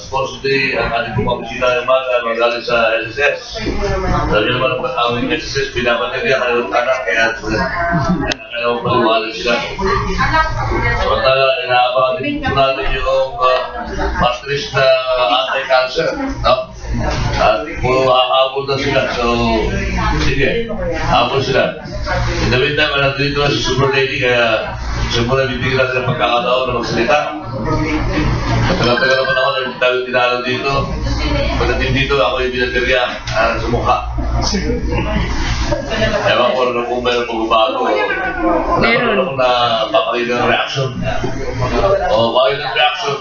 supposedly, ang ating pumabisita ng mga magaling sa SSS. Sabi naman ang SSS, pinapatigyan kayo ng anak, kaya kailangan paliwanag sila. Samantala, inaabangan din po natin yung matris na anti-cancer. No? At puro hahabol na sila. So, sige, habol sila. In the meantime, nandito na si Super Lady, kaya siguro bibigyan natin ang pagkakataon na magsalita. Tagal-tagal naman ako na tayo tinalo dito. Pagdating dito, ako yung binaterya sa mukha. Ewan ko na kung mayroon pagbabago. Meron ako na papakita ng reaction. O, pakita ng reaction.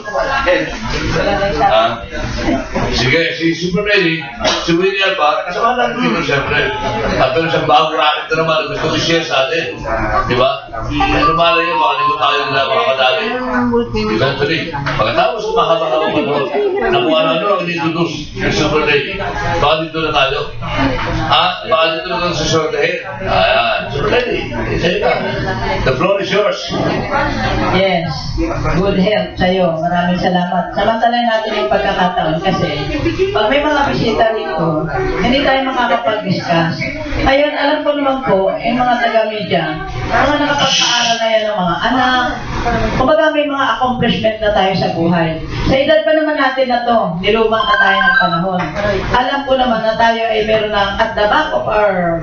Sige, si Super Lady, si Winnie Alba, kasama lang dito siyempre. At meron siyang bagong racket na naman, gusto ko share sa atin. Di ba? Pero malay yun, baka hindi ko tayo nila makakadali. Eventually, pagkatapos mahaba-haba pa doon, na kung ano-ano ang introduce ng Super Lady, baka dito na tayo. Baka dito na tayo sa sortehin. Ayan, Super Lady, sa'yo ka. The floor is yours. Yes, good health sa'yo. Maraming salamat. Samantalahin natin yung pagkakataon kasi pag may mga bisita dito, hindi tayo makakapag-discuss. Ngayon, alam ko naman po, yung mga taga-media, mga nakapag-aaral na yan ng mga anak, kumbaga may mga accomplishment na tayo sa buhay. Sa edad pa naman natin na to, nilumang na tayo ng panahon. Alam ko naman na tayo ay meron ng at the back of our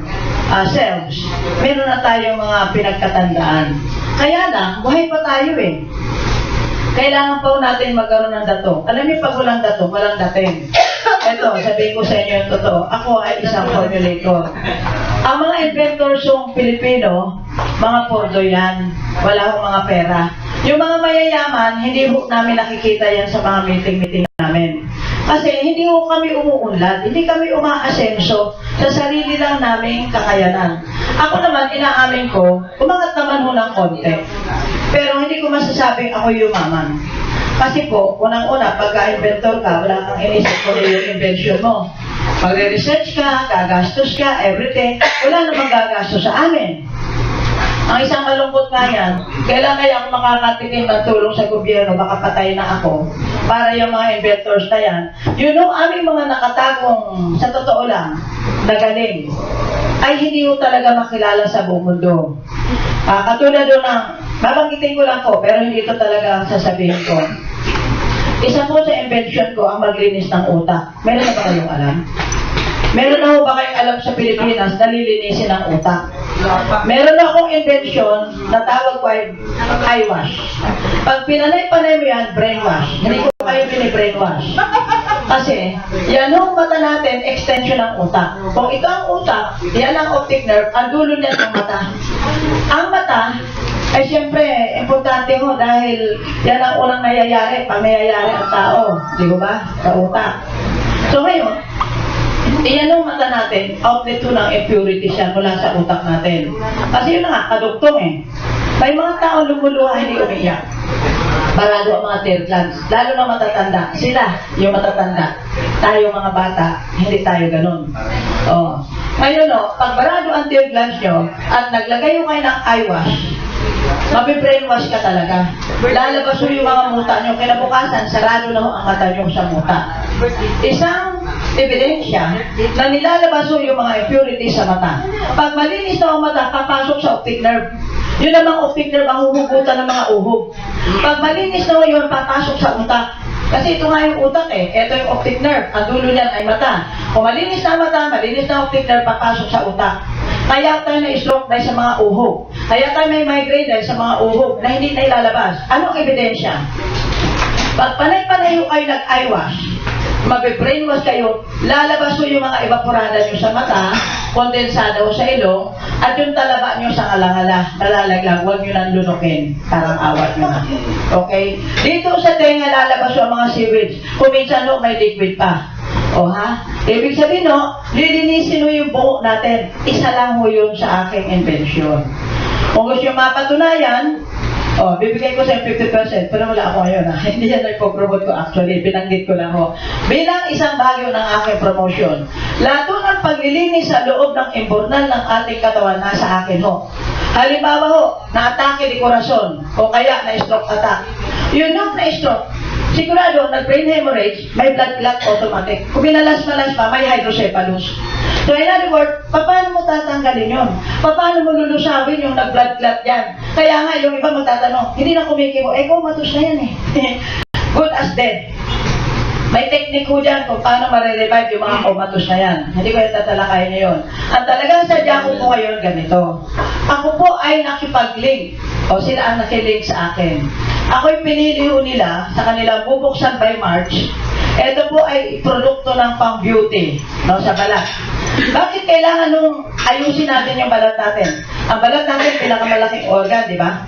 selves, meron na tayong mga pinagkatandaan. Kaya lang, buhay pa tayo eh. Kailangan po natin magkaroon ng dato. Alam niyo, pag walang dato, walang dating. Ito, sabihin ko sa inyo yung totoo. Ako ay isang formulator. Ang mga inventors yung Pilipino, mga pordo yan. Wala akong mga pera. Yung mga mayayaman, hindi ho namin nakikita yan sa mga meeting-meeting namin. Kasi hindi ho kami umuunlad, hindi kami umaasenso sa sarili lang naming kakayanan. Ako naman, inaamin ko, umangat naman ho ng konti. Pero hindi ko masasabing ako yumaman. Kasi po, unang-una, pagka-inventor ka, wala kang inisip ko na yung invention mo. Magre-research ka, gagastos ka, everything, wala namang gagastos sa amin. Ang isang malungkot nga yan, kailan kaya ako makakatikim ng tulong sa gobyerno, baka patay na ako, para yung mga inventors na yan, yun yung aming mga nakatagong, sa totoo lang, na galing, ay hindi mo talaga makilala sa buong mundo. Katulad doon ng, babanggitin ko lang po, pero hindi ito talaga ang sasabihin ko. Isa po sa invention ko, ang maglinis ng utak. Meron na ba kayong alam? Meron na ba kayong alam sa Pilipinas na lilinisin ang utak? Meron na akong invention na tawag ko ay eye wash. Pag pinanay-panay mo yan, brainwash. Hindi ko kayo bini-brainwash. Kasi, yan ang mata natin, extension ng utak. Kung ito ang utak, yan ang optic nerve, ang dulo niya ng mata. Ang mata, ay siyempre, importante ho dahil yan ang unang nangyayari pag nangyayari ang tao. Di ba ba? Sa utak. So ngayon, iyan ang mata natin, outlet to ng impurities yan mula sa utak natin. Kasi yun na nga, kadugtong eh. May mga tao lumuluha, hindi umiyak. Barado ang mga tear glands. Lalo na matatanda. Sila, yung matatanda. Tayo mga bata, hindi tayo ganun. Oh. Ngayon pag barado ang tear glands nyo, at naglagay yung kayo ng eye wash, mabibrainwash ka talaga. Lalabas yung mga muta nyo. Kinabukasan, sarado na ang mata nyo sa muta. Isang ebidensya na nilalabas yung mga impurities sa mata. Pag malinis na ang mata, papasok sa optic nerve. Yun namang optic nerve ang huhugutan ng mga uhog. Pag malinis na yun, papasok sa utak. Kasi ito nga yung utak eh. Ito yung optic nerve. Ang dulo niyan ay mata. Kung malinis na mata, malinis na optic nerve, papasok sa utak. Kaya tayo na-stroke dahil sa mga uhog. Kaya tayo may migraine dahil sa mga uhog na hindi na ilalabas. Anong ebidensya? Pag panay-panay yung kayo nag-eye wash, mabibrainwash kayo, lalabas ko yung mga evaporada nyo sa mata, kondensado sa ilong, at yung talaba nyo sa kalangala, nalalaglag, huwag nyo nang lunukin, parang awat nyo na. Okay? Dito sa tenga lalabas yung mga sewage, kung minsan may liquid pa. O ha? Ibig sabihin lilinisin yung buhok natin. Isa lang ho yun sa aking invention. Kung gusto yung mapatunayan, bibigay ko sa 50%, pero wala ako ngayon ha. Hindi yan nagpo-promote ko actually, binanggit ko lang ho. Bilang isang bagyo ng aking promotion, lahat ng paglilinis sa loob ng imbornal ng ating katawan nasa akin ho. Halimbawa ho, na-atake di corazon, o kaya na-stroke attack. Yun ang na-stroke. sigurado, nag-brain hemorrhage, may blood clot automatic. Kung binalas-malas pa, may hydrocephalus. So in other words, paano mo tatanggalin yun? Paano mo lulusawin yung nag-blood clot yan? Kaya nga, yung iba magtatanong, hindi na kumikimo, comatose na yan eh. Good as dead. May technique ko dyan kung paano marirevive yung mga comatose na yan. Hindi ko yung tatalakayin na yun. Ang talagang sadya ko po ngayon ganito. Ako po ay nakipag-link. O sila ang nakilink sa akin. Ako'y pinili ho nila sa kanilang bubuksan by March. Ito po ay produkto ng pang-beauty, no, sa balat. Bakit kailangan nung ayusin natin yung balat natin? Ang balat natin, pinakamalaking organ, di ba?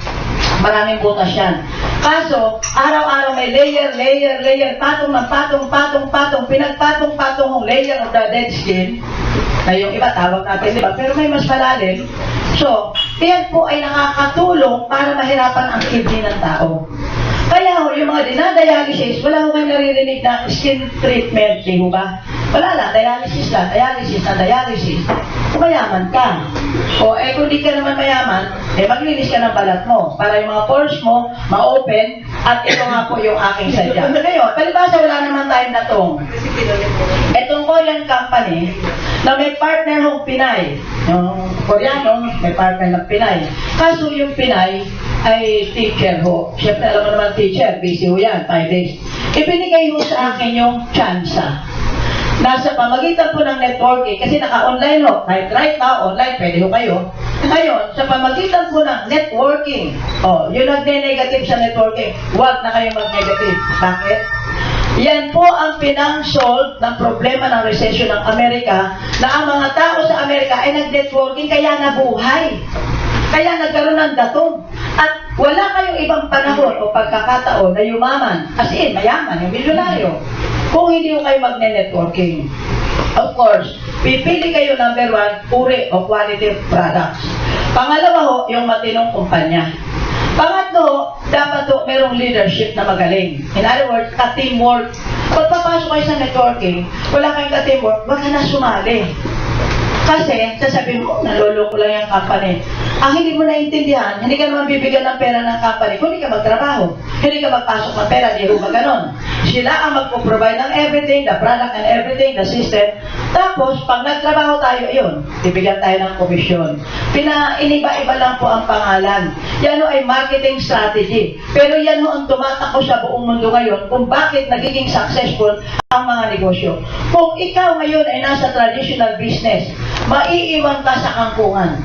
Maraming butas yan. Kaso, araw-araw may layer, patong ng patong, pinagpatong-patong ng layer of the dead skin, na yung iba tawag natin, di ba? Pero may mas malalim. So, yan po ay nakakatulong para mahirapan ang kidney ng tao. Kaya yung mga dinadialysis, wala ko kayo naririnig na skin treatment, di ba? Wala lang, dialysis lang, dialysis. Kung mayaman ka. O kung di ka naman mayaman, maglinis ka ng balat mo para yung mga pores mo ma-open at ito nga po yung aking sadya. Ngayon, palibasa wala naman tayo na itong Korean company na may partner ng Pinay. Yung Koreano, may partner ng Pinay. Kaso yung Pinay ay teacher ho. Siyempre, alam mo naman teacher, busy ho yan, 5 days. Ibinigay ho sa akin yung tsansa. Nasa pamagitan po ng networking, kasi naka-online ho. Right now, online, pwede ho kayo. Ngayon, sa pamagitan po ng networking, yung nagne-negative sa networking, huwag na kayo mag-negative. Bakit? Yan po ang pinang-solve ng problema ng recession ng Amerika, na ang mga tao sa Amerika ay nag-networking kaya nabuhay. Kaya nagkaroon ng datong. At wala kayong ibang panahon o pagkakataon na yumaman. As in, mayaman, yung milyonaryo. Kung hindi ko kayo magne-networking. Of course, pipili kayo number 1, uri o quality products. Pangalawa ho, yung matinong kumpanya. Pangatlo, dapat ho, merong leadership na magaling. In other words, ka-teamwork. Pag papasok kayo sa networking, wala kayong ka-teamwork, wag ka na sumali. Kasi, sasabihin mo, naloloko lang yung company. Ang hindi mo naiintindihan, hindi ka naman bibigyan ng pera ng company kung hindi ka magtrabaho. Hindi ka magpasok ng pera, di ba ganon? Sila ang magpo-provide ng everything, the product and everything, the system. Tapos, pag nagtrabaho tayo, yun, bibigyan tayo ng komisyon. Iniba-iba lang po ang pangalan. Yan ho ay marketing strategy. Pero yan ho ang tumatakbo sa buong mundo ngayon kung bakit nagiging successful ang mga negosyo. Kung ikaw ngayon ay nasa traditional business, maiiwan ka sa kangkungan.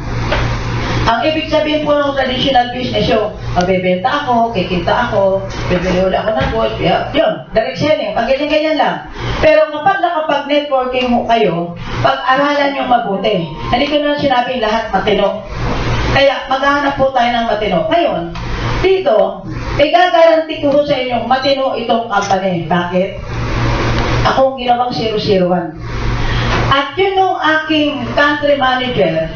Ang ibig sabihin po ng traditional business yung magbebenta ako, kikita ako, bibili ulit ako ng gold, yun, direct selling, pag-ganyan lang. Pero kapag nakapag-networking mo kayo, pag-aralan nyo mabuti. Hindi ko na sinabing lahat matino. Kaya maghahanap po tayo ng matino. Ngayon, dito, igagaranti ko sa inyo matino itong company. Bakit? Ako ang ginawang 001. At yun yung aking country manager,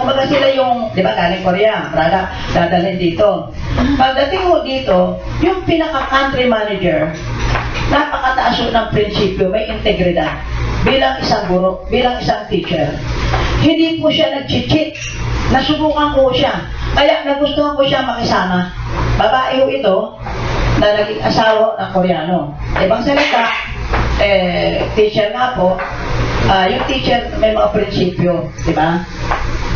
kumbaga sila yung, di ba, galing Korea, Prada, dadalhin dito. Pagdating mo dito, yung pinaka-country manager, napakataas yun ng prinsipyo, may integridad. Bilang isang guro, bilang isang teacher. Hindi po siya nag-cheat. Nasubukan ko siya. Kaya nagustuhan ko siya makisama. Babae ho ito, na naging asawa ng Koreano. Ibang salita, teacher nga po, yung teacher may mga prinsipyo, di ba?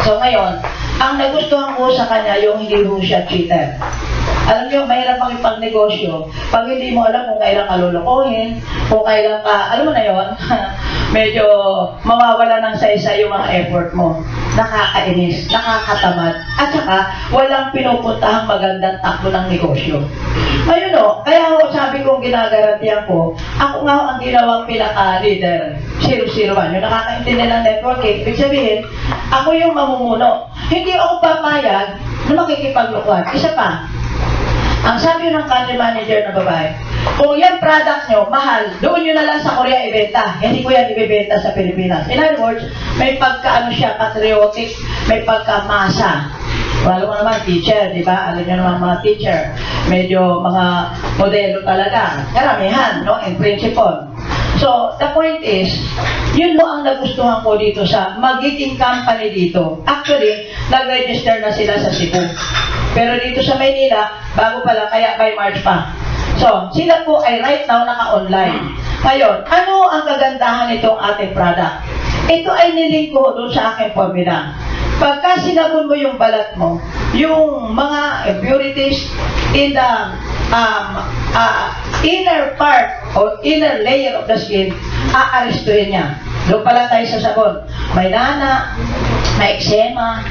So ngayon, ang nagustuhan ko sa kanya yung hindi ho siya cheater. Alam niyo, mahirap makipagnegosyo pag hindi mo alam kung kailan ka lulukohin, kung kailan ka, alam mo na yon, medyo mawawala ng sa-isa yung mga effort mo. Nakakainis, nakakatamad, at saka walang pinupuntahang magandang takbo ng negosyo. Ngayon o, kaya ako sabi kong ginagarantiyan ko, ako nga ang ginawang pinaka-leader, 001, yung nakakaintindi ng networking. Ibig sabihin, ako yung mamumuno. Hindi ako papayag na makikipaglukuhan. Isa pa, ang sabi ng country manager na babae, kung yan product nyo, mahal, doon nyo na lang sa Korea ibenta. Hindi ko yan ibibenta sa Pilipinas. In other words, may pagka-ano siya, patriotic, may pagka-masa. Wala mo naman, teacher, di ba? Alam nyo naman mga teacher, medyo mga modelo talaga. Karamihan, no? In principle. So, the point is, yun mo ang nagustuhan ko dito sa magiging company dito. Actually, nag-register na sila sa Cebu. Pero dito sa Maynila, bago pa lang, kaya by March pa. So, sila po ay right now naka-online. Ngayon, ano ang kagandahan nitong ating product? Ito ay nilink ko doon sa aking formula. Pagka sinabon mo yung balat mo, yung mga impurities in the inner part or inner layer of the skin, aarestuhin niya. Doon pala tayo sa sabon. May nana, may eczema,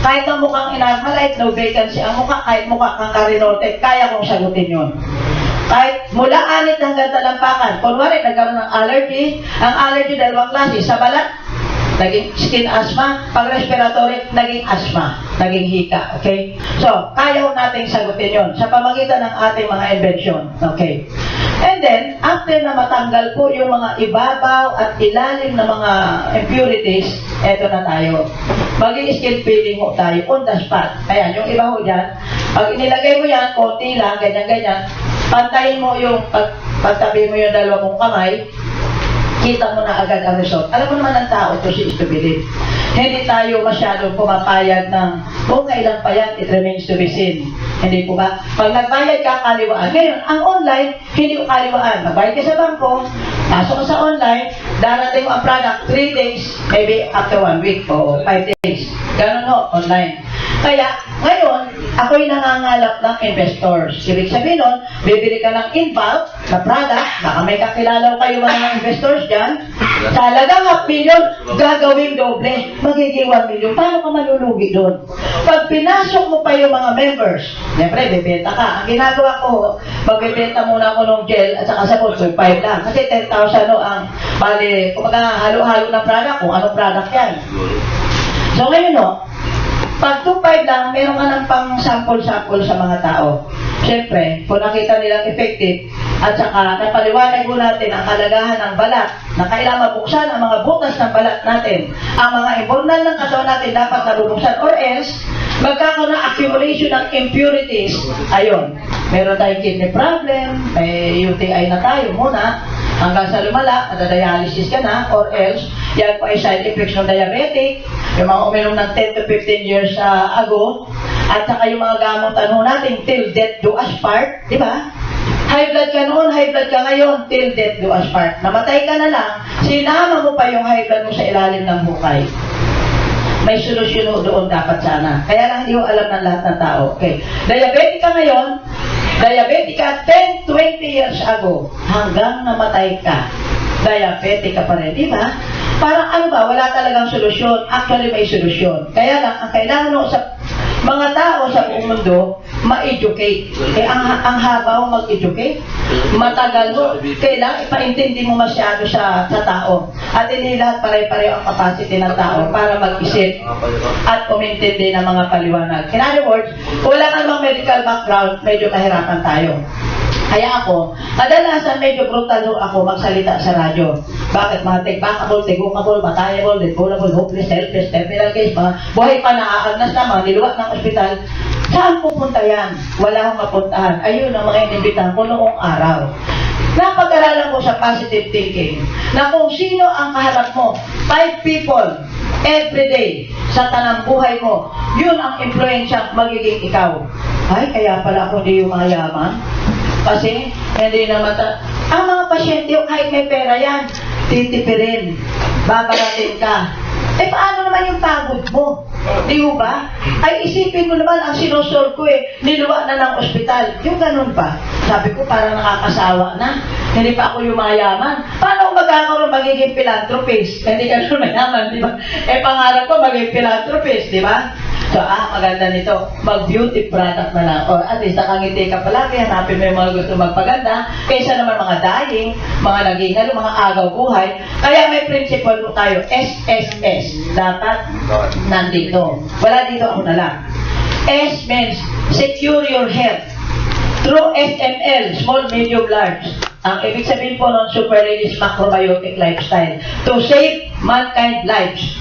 kahit ang mukhang inamalite, no vacancy ang mukha, kahit mukha kang karinote, kaya kong sagutin yun. Kahit mula anit hanggang talampakan, kunwari nagkaroon ng allergy, ang allergy dalawang klase, sa balat, naging skin asthma, pag respiratory, naging asthma, naging hika, okay? So, kaya ko nating sagutin yon sa pamagitan ng ating mga invention, okay? And then, after na matanggal po yung mga ibabaw at ilalim na mga impurities, eto na tayo. Mag-i-skin peeling mo tayo on the spot. Ayan, yung iba ho dyan, pag inilagay mo yan, konti lang, ganyan-ganyan, pantayin mo yung, pagtabi mo yung dalawa mong kamay, kita mo na agad ang result. Alam mo naman ang tao, ito si stupidity. Hindi tayo masyadong pumapayag ng kung kailan pa yan, it remains to be seen. Hindi po ba? Pag nagbayad ka, kaliwaan. Ngayon, ang online, hindi ko kaliwaan. Magbayad ka sa bangko, pasok ka sa online, darating mo ang product 3 days, maybe after 1 week o 5 days. Ganun ho, online. Kaya, ngayon, ako'y nangangalap ng investors. Ibig sabihin nun, bibili ka ng in-bulk na product, baka may kakilala kayo mga investors dyan, talagang 500,000, gagawing doble, magiging 1 million. Paano ka malulugi doon? Pag pinasok mo pa yung mga members, siyempre, bibenta ka. Ang ginagawa ko, magbibenta muna ako ng gel at saka sabon, 5 lang. Kasi 10,000 no, ang, bali, kumbaga halo-halo ng product, kung anong product yan. So ngayon no, pag 2.5 lang, meron ka ng pang sample-sample sa mga tao. Siyempre, kung nakita nilang effective, at saka napaliwanag mo natin ang kalagahan ng balat, na kailangan mabuksan ang mga butas ng balat natin, ang mga imburnal ng katawan natin dapat nabubuksan, or else, magkakaroon ng accumulation ng impurities. Ayun, meron tayong kidney problem, may UTI na tayo muna, hanggang sa lumala, dialysis ka na, or else, yan po ay side effects ng diabetic, yung mga uminom ng 10 to 15 years ago, at saka yung mga gamot ano natin, till death do us part, di ba? High blood ka noon, high blood ka ngayon, till death do us part. Namatay ka na lang, sinama mo pa yung high blood mo sa ilalim ng hukay. May solusyon doon dapat sana. Kaya lang hindi ko alam ng lahat ng tao. Okay. Diabetic ka ngayon, diabetic ka 10, 20 years ago, hanggang namatay ka. Diabetic ka pa rin, di ba? Parang ano ba, wala talagang solusyon. Actually, may solusyon. Kaya lang, ang kailangan mo sa mga tao sa buong mundo, ma-educate. Eh, ang habaw mag-educate, matagal mo, kailangan ipaintindi mo masyado sa tao. At hindi lahat pare-pareho ang capacity ng tao para mag-isip at umintindi ng mga paliwanag. In other words, kung wala ka namang medical background, medyo kahirapan tayo. Kaya ako, kadalasan medyo brutal ako magsalita sa radyo. Bakit? Mga take-backable, take-hookable, matayable, deadpoolable, hopeless, helpless, terminal case, mga buhay pa naaagnas na, mga niluwat ng ospital. Saan pupunta yan? Wala akong mapuntahan. Ayun ang mga inimbitahan ko noong araw. Napag-aralan ko sa positive thinking na kung sino ang kaharap mo, 5 people every day sa tanang buhay mo, yun ang influensya magiging ikaw. Ay, kaya pala ako hindi yung mayaman. Kasi, hindi naman ang mga pasyente, kahit may pera yan, titipirin, babaratin ka. Eh, paano naman yung pagod mo? Di ba? Ay, isipin mo naman, ang sinusolve ko niluwa na ng ospital. Yung ganun pa. Sabi ko, parang nakakasawa na. Hindi pa ako yung mayaman. Paano kung magkakaroon magiging philanthropist? Hindi ka naman mayaman, di ba? Eh, pangarap ko magiging philanthropist, di ba? So, maganda nito. Mag-beauty product na lang. Or at least, nakangiti ka palagi, hanapin mo yung mga gusto magpaganda. Kaysa naman mga dying, mga nagingalo, mga agaw buhay. Kaya may principle po tayo, SSS. Dapat nandito. Wala dito, ako na lang. S means secure your health. Through SML, small, medium, large. Ang ibig sabihin po ng Super Ladies Macrobiotic Lifestyle. To save mankind lives.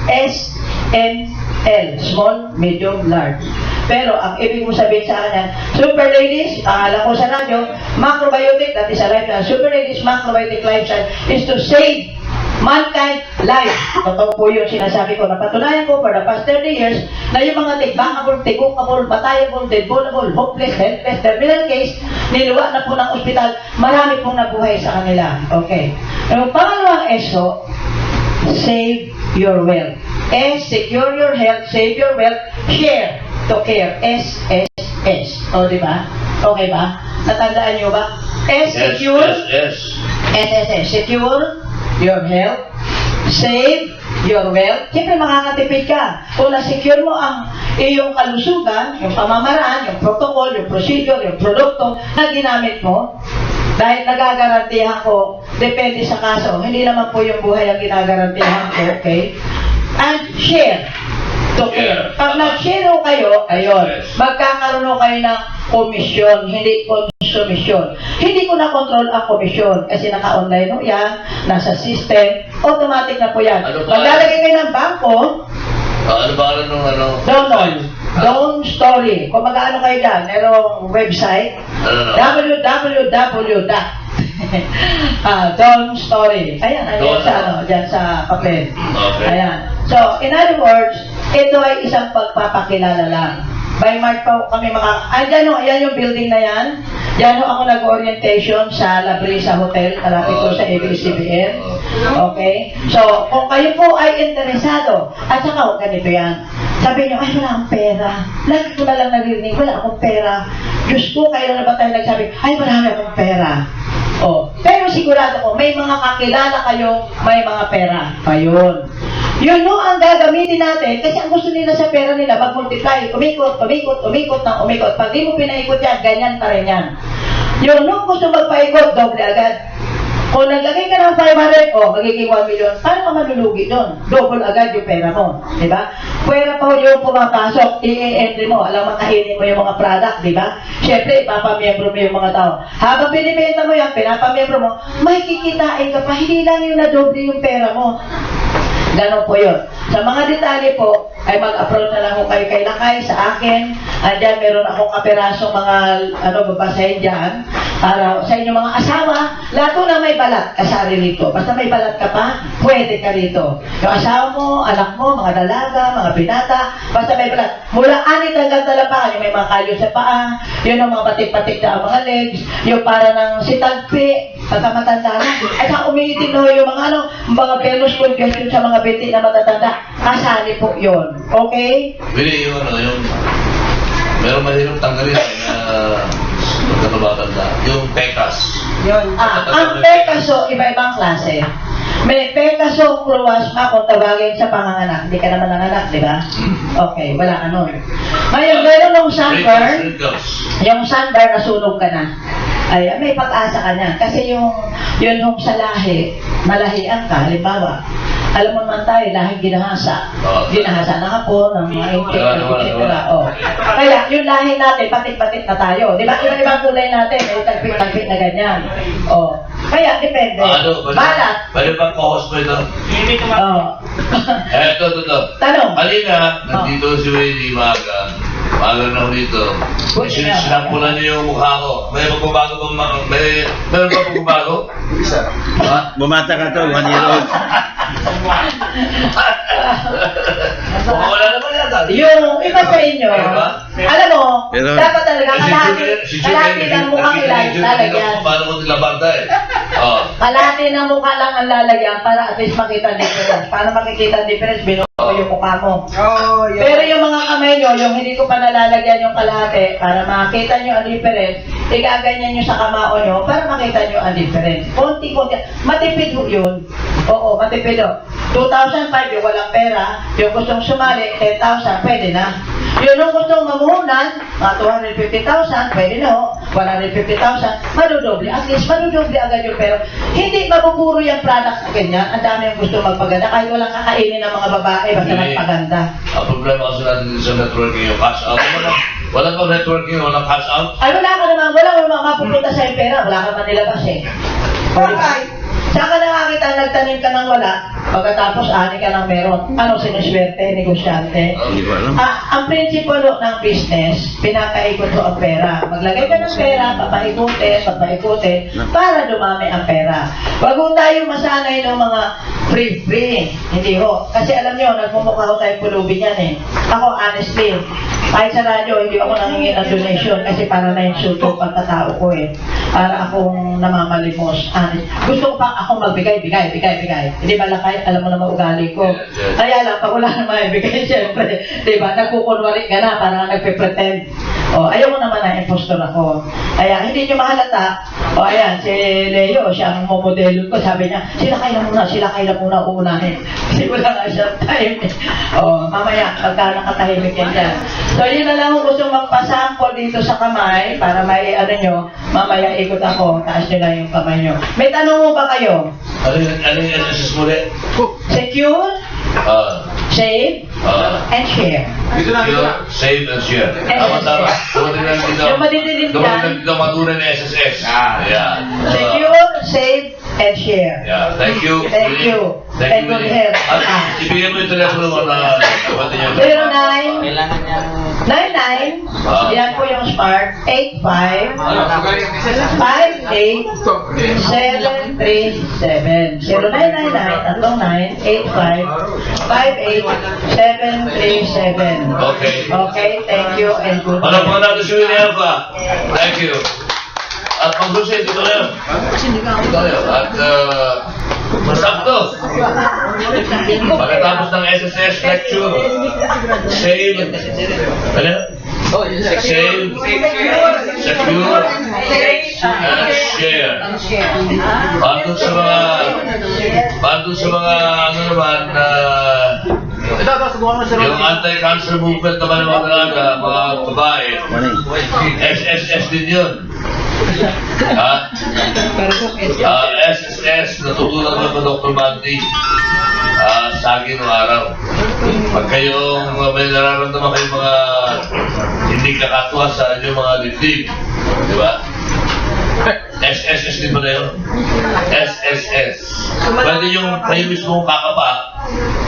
SML, small, medium, large. Pero ang ibig mo sabihin sa kanya, Super Ladies, alam ko sa radyo, macrobiotic, that is a lifestyle. Super Ladies Macrobiotic Lifestyle is to save mankind life. Totoo po yung sinasabi ko. Napatunayan ko for the past 30 years na yung mga tigbangable, tigukable, batayable, deadbolable, hopeless, helpless, terminal case, niluwa na po ng ospital, marami pong nabuhay sa kanila. Okay. Yung pangalawang ESO, save your wealth. S, secure your health, save your wealth, share to care. S, S, S. O, di ba? Okay ba? Natandaan nyo ba? S, secure. Yes. SSS, secure your health, save your wealth. Siyempre makakatipid ka. Kung na-secure mo ang iyong kalusugan, yung pamamaraan, yung protocol, yung procedure, yung produkto na ginamit mo, dahil nagagarantihan ko, depende sa kaso, hindi naman po yung buhay ang ginagarantihan ko, okay? And share to care. Pag nag-share kayo, ayun, magkakaroon kayo ng komisyon, hindi konsumisyon. Hindi ko na-control ang komisyon kasi naka-online no yan, nasa system, automatic na po yan. Maglalagay kayo ng bangko, Ano ba nung ano? Don't Story. Kung mag-ano kayo dyan, merong website, www. Don't Story. Ayan, dyan sa papel. Okay. Ayan. So, in other words, ito ay isang pagpapakilala lang. By March pa kami ayan yung building na yan. Diyan ako nag-orientation sa La Brisa Hotel, malapit po sa ABS-CBN. Okay? So, kung kayo po ay interesado, at saka ganito yan. Sabi nyo, ay wala akong pera. Lagi ko na lang naririnig, wala akong pera. Diyos ko, kailan na ba tayo nagsabi, ay marami akong pera. Oh, pero sigurado ko, may mga kakilala kayo, may mga pera. Ayun. Yun no, ang gagamitin natin, kasi ang gusto nila sa pera nila, mag-multiply, umikot ng umikot. Pag di mo pinaikot yan, ganyan pa rin yan. Yun no, gusto magpaikot, doble agad. Kung naglagay ka ng 500, magiging 1 million, paano ka malulugi doon? Double agad yung pera mo, di ba? Pwera pa yung pumapasok, i-entry mo, alam makainin mo yung mga product, di ba? Siyempre, ipapamiyembro mo yung mga tao. Habang binibenta mo yan, pinapamiyembro mo, may kikitain ka pa, hindi lang yung nadoble yung pera mo. Ganon po yun. Sa mga detalye po, ay mag-approach na lang ko kayo kay Lakay sa akin. Andyan, meron akong kaperaso mga babasahin dyan. Para sa inyong mga asawa, lahat na may balat kasari rito. Basta may balat ka pa, pwede ka rito. Yung asawa mo, anak mo, mga dalaga, mga binata, basta may balat. Mula anit hanggang talapakan, yung may mga kalyo sa paa, yun ang mga patik-patik na mga legs, yung para ng sitagpi, pagkamatanda na. At saka umiitin no, yung mga mga venous congestion sa mga binti na matatanda. Kasali po yun. Okay? Bili yung meron mahirap tanggalin na pagkakabatanda. Yung pekas. Yun. Ang pekaso, iba-ibang klase. May pekaso kruwas kung tawagin sa panganganak. Hindi ka naman nanganak, di ba? Okay, wala ka nun. Ngayon, meron ng sunburn. Yung sunburn, nasunog ka na. Ay, may pag-asa ka na. Kasi yung sa lahi, malahian ka, halimbawa, alam mo naman tayo, lahing ginahasa. Ginahasa na hapon, ng mga etc. Kaya, yung lahi natin, patik-patik na tayo. Di ba? Iba-ibang kulay natin, may tagpit-tagpit na ganyan. Kaya, depende. Balat. Pwede bang co-host mo ito? Ito. Tanong. Halina, nandito si Winnie Maga. Maga na ako dito. Sinampulan niyo yung mukha ko. May magbabago bang meron ba magbabago? Isa. Bumata ka to, 1 year old. Mukhang wala naman yata. Yung iba sa inyo, alam mo, dapat talaga kalahati ng mukha lang lalagyan. Paano mo nilabanta eh? Kalahati ng mukha lang ang lalagyan para at least makita ang difference. Para makikita ang difference, binuo yung mukha mo. Pero yung mga kamay nyo, yung hindi ko pa nalalagyan yung kalahati, para makita nyo ang difference, igaganyan nyo sa kamao nyo para makita nyo ang difference. Konti-konti. Matipid mo yun. Oo, matipid yun. 2005 yung walang pera, yung gustong sumali, 10,000, pwede na. Yun yung gustong mamuhunan, mga 250,000, pwede na ho. 150,000, madudoble. At least madudoble agad yung pera. Hindi mabuburo yung products na ganyan. Ang dami yung gusto magpaganda. Kahit walang kakainin ng mga babae, basta magpaganda. Ang problema kasi natin sa networking yung cash out. Wala pang networking, walang cash out. Ay, wala ka naman. Wala ka mapupunta sa yung pera. Wala ka man nilabas eh. Okay. Saan ka nakakita, nagtanim ka ng wala, Pagkatapos, ani ka ng meron. Ano, sinuswerte, negosyante? Hindi ko alam. Ang prinsipyo ng business, pinakaikot ko ang pera. Maglagay ka ng pera, papaikutin, para dumami ang pera. Wag ho tayo masanay ng mga free. Hindi ho. Kasi alam nyo, nagmumukha ko tayo pulubi yan eh. Ako, honestly, kahit sa radyo, hindi ako nangingi ng donation kasi para na yung suto pagkatao ko eh. Para akong namamalimos. Honest. Gusto ko pa akong magbigay. Hindi ba lakay? Alam mo naman ugali ko. Kaya lang, pag wala na maibigay, siyempre, di ba, nagkukunwari ka na, parang nagpe-pretend. O, ayaw mo naman na impostor ako. Kaya, hindi nyo mahalata. O, ayan, si Leo, siya ang modelo ko. Sabi niya, sila kayo muna uunahin. Kasi wala nga siya time. O, mamaya, pagka nakatahimik yan dyan. So, yun na lang kung gusto magpasample dito sa kamay, para may, mamaya ikot ako, taas nyo lang yung kamay nyo. May tanong mo ba kayo? Ano yung SSS muli? Secure, save, and share. Secure, save, and share. Tama. Dumating lang dito. Yung madidilim Dumating lang yan, dito matunay na SSS. Yeah. secure, save, and share. Yeah, thank you. Thank you. And good health. At ibigay mo yung telepono mo na kapatid niyo. 0999, yan po yung start, 85, 58, 737. 0999, 737. Okay. Okay, thank you and good Ano po health. natin si William pa? Thank you. At pag-gusin, dito na yun. Dito na yun. At masakto. Pagkatapos ng SSS lecture, save, ano? Save, secure, and share. Bandun sa mga ano naman, yung anti-cancer movement naman ng mga talaga, mga babae, SSS din yun. SSS, natutunan ko ng Dr. Mandy sa akin ng araw. Pag kayong may nararamdaman kayong mga hindi kakatuwa sa inyong mga dibdib, di ba? SSS din ba na yun? SSS. Pwede yung kayo mismo kakapa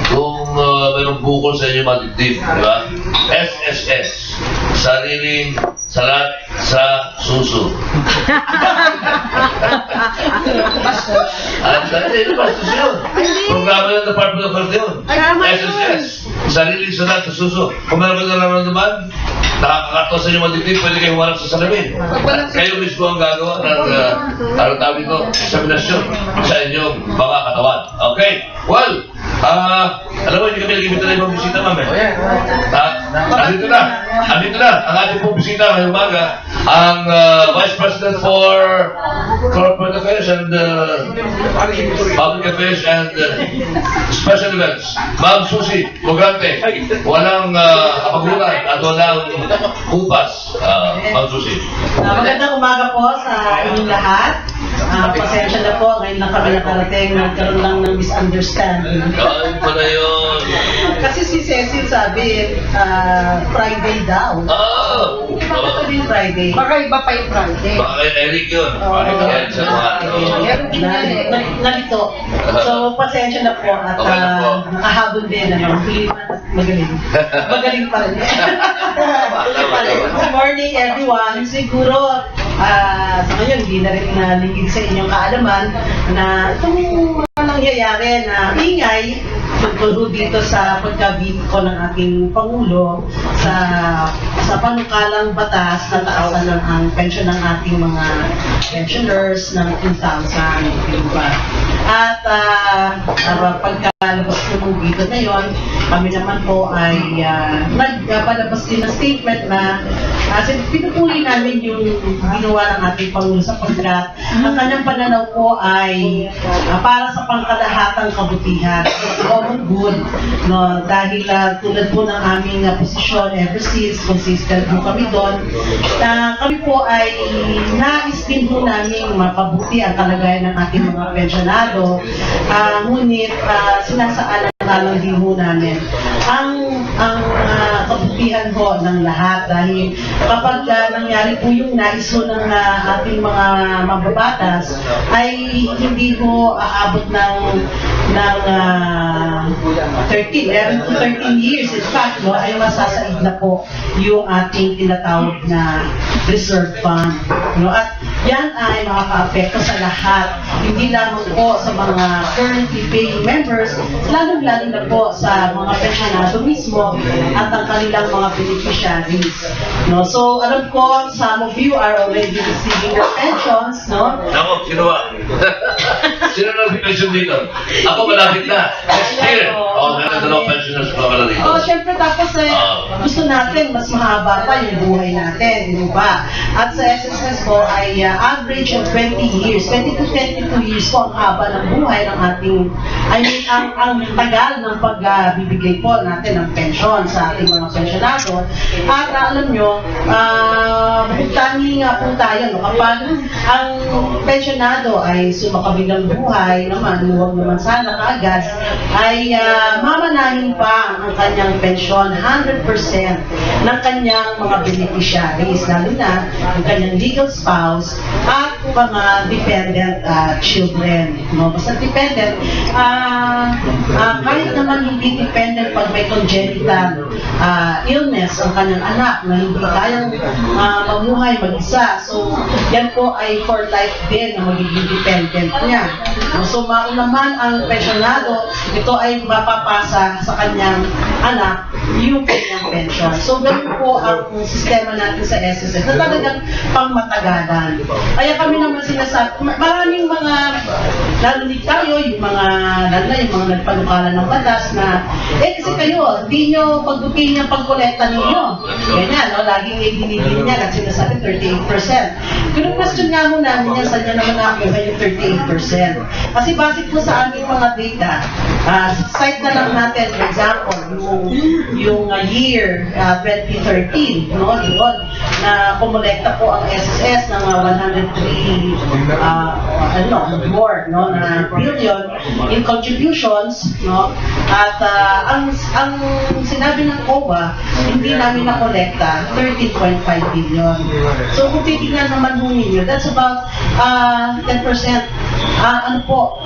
kung mayroong bukol sa inyong mga dibdib, di ba? SSS. Sariling salat sa suso. At hindi bastos yun. Programa ng Department of Health yun. SSS. Sariling salat sa suso. Kung meron ka naman, nakakakato sa inyo madibdib, pwede kayo humarap sa salamin. At kayo mismo ang gagawa ng ano tawag ito, examinasyon sa inyong mga katawan. Okay? Well, alam mo, hindi kami nagimita na ibang bisita, ma'am eh. Andito na, ang ating pong bisita ngayong umaga, ang Vice President for Corporate Affairs and Public Affairs and Special Events, Ma'am Susie Bogrante. Walang kapagulan at walang upas, Ma'am Susie. Magandang umaga po sa inyong lahat. Pasensya na po, ngayon lang kami nakarating, nagkaroon lang ng misunderstanding. Ay, pala yun. Kasi si Cecil sabi, Friday daw. Hindi ba ito din Friday? Baka iba pa yung Friday. Baka kay Eric yun. Oo. Yan sa mga Meron din yan eh. Nalito. So, pasensya na po at Okay na po. nakahabol din. Magaling. Magaling pa rin. Good morning everyone. Siguro, sa ngayon, hindi na rin nalingid sa inyong kaalaman na itong mga nangyayari na ingay tungkol dito sa pagka-veto ng ating Pangulo sa panukalang batas na taasan ng ang pensyon ng ating mga pensioners ng 2,000, diba? At pagkalabas ng veto na yon, kami naman po ay nagpalabas din ng statement na pinupuli namin yung ginawa ng ating Pangulo sapagkat ang kanyang pananaw po ay para sa pangkalahatang kabutihan, common good, no? Dahil tulad po ng aming posisyon ever since, consistent po kami doon, na kami po ay nais din po namin mapabuti ang kalagayan ng ating mga pensyonado, ngunit sinasaalan nalalandi ho namin ang kabutihan ho ng lahat dahil kapag nangyari po yung nais ho ng ating mga mababatas ay hindi ho aabot ng 13 years. In fact, no, ay masasaid na po yung ating tinatawag na reserve fund. No? At yan ay makaka-apekto sa lahat, hindi lamang po sa mga currently paying members, lalong-lalo na po sa mga pensionado mismo at ang kanilang mga beneficiaries. No? So, alam ko, some of you are already receiving their pensions, no? Ako, sino ba? Sino na pension dito? Ako malapit na. Next year. Meron dalawang pensioners pa pala dito. Syempre tapos gusto natin mas mahaba pa yung buhay natin, di ba? At sa SSS po ay average of 20 years, 20 to 22 years po ang haba ng buhay ng ating, ang tagal ng pagbibigay po natin ng pensyon sa ating mga pensionado. At alam nyo, tangi nga po tayo, no? Kapag ang pensionado ay sumakabilang buhay naman, huwag naman sana kaagad, ay mamanahin pa ang kanyang pensyon 100% ng kanyang mga beneficiaries, lalo na ang kanyang legal spouse at mga dependent children. No? Basta dependent, kahit naman hindi dependent pag may congenital illness ang kanyang anak na hindi kayang mamuhay mag-isa. So, yan po ay for life din na magiging dependent niya. So, maunaman ang pensionado, ito ay mapapasa sa kanyang anak yung kanyang pension. So, ganun po ang sistema natin sa SSS na talagang pangmatagalan. Kaya kami naman sinasabi, maraming mga, lalo tayo, yung mga nagpanukalan ng batas na, kasi kayo, hindi nyo pagbutihin yung pagkolekta ninyo. Ganyan, no? Laging ibinibili niya at sinasabi 38%. Kung question nga mo namin yan, saan niya naman nakuha yung 38%? Kasi base po sa aming mga data, cite na lang natin, for example, yung year 2013, no? Doon, na kumulekta po ang SSS ng 103 more, no, na billion in contributions, no? At ang sinabi ng COA, hindi namin nakolekta 13.5 billion. So kung titignan naman mo ninyo, that's about 10%. Ano po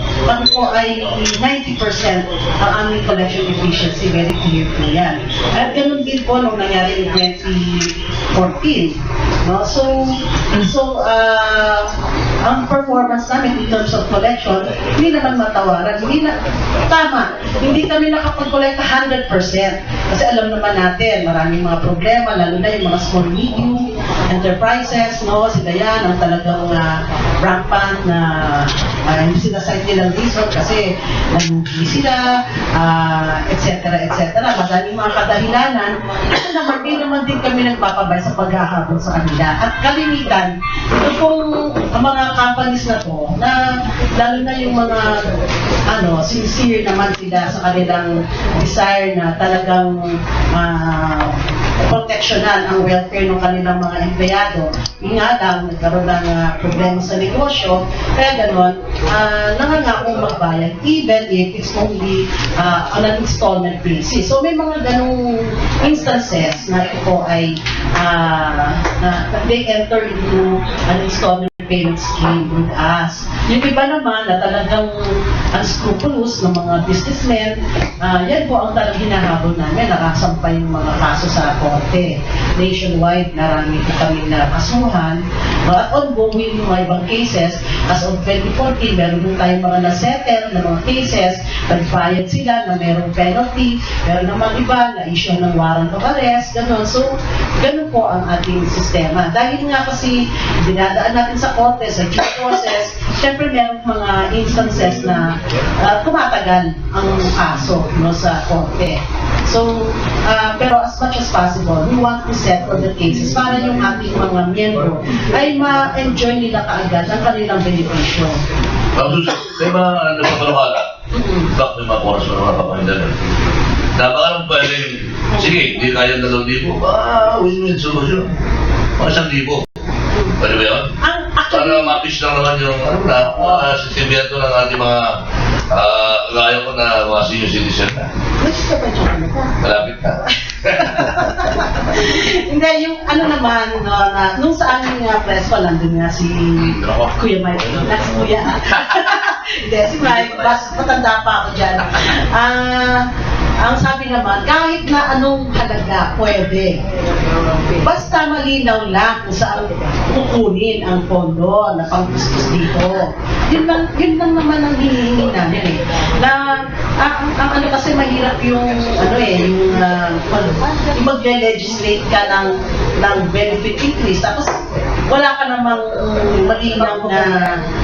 ay 90% ang aming collection efficiency, very clear po yan. At ganun din po nung nangyari in 2014. No? So ang performance namin in terms of collection, hindi naman matawaran. Hindi kami nakapag-collect 100%. Kasi alam naman natin, maraming mga problema, lalo na yung mga small medium enterprises, no? Sila yan ang talagang rampant na hindi sila side nilang reason kasi nalugi sila, etc. Madaming mga kadahilanan. Ito naman, di naman din kami nagpapabay sa paghahabol sa kanila. At kalimitan, ito pong mga companies na to, na lalo na yung mga sincere naman sila sa kanilang desire na talagang proteksyonan ang welfare ng kanilang mga empleyado. Nga lang, nagkaroon ng problema sa negosyo, kaya gano'n, nangangakong magbayad even if it's only on an installment basis. So may mga ganong instances na ito po ay they enter into an installment payment scheme with us. Yung iba naman na talagang unscrupulous ng mga businessmen, yan po ang talagang hinahabol namin. Nakasampay yung mga kaso sa korte. Nationwide, narami po kami na kasuhan. At ongoing yung mga ibang cases, as of 2014, meron din tayong mga na-settle na mga cases, nagbayad sila na merong penalty, meron naman iba na issue ng warrant of arrest, gano'n. So, gano'n po ang ating sistema. Dahil nga kasi, dinadaan natin sa korte, sa due process, syempre meron mga instances na tumatagal ang kaso, no, sa korte. So, pero as much as possible, we want to settle the cases para yung ating mga miyembro ay ma-enjoy nila kaagad ang kanilang benepisyo. May mga nagpapanukala. Bakit may mga oras mo na kapahindan? Napakalang pwedeng, sige, hindi kaya 2,000. Win-win solution. Mga 1,000. Pwede ba yun? Actually, para ma-pitch lang naman yung sentimiento ng ating mga gaya ko na mga senior citizen na. Malapit na. Hindi, yung ano naman, no, na, nung sa aming press call, nandun nga si Kuya Mike. Next Kuya. Hindi, si Mike, matanda pa ako dyan. Ang sabi naman, kahit na anong halaga, pwede. Basta malinaw lang kung saan kukunin ang pondo na pangkuskus dito. Yun lang naman ang hinihingi namin eh. Na, ang ano kasi mahirap yung, yung magle-legislate ka ng benefit increase. Tapos, wala ka namang malinaw na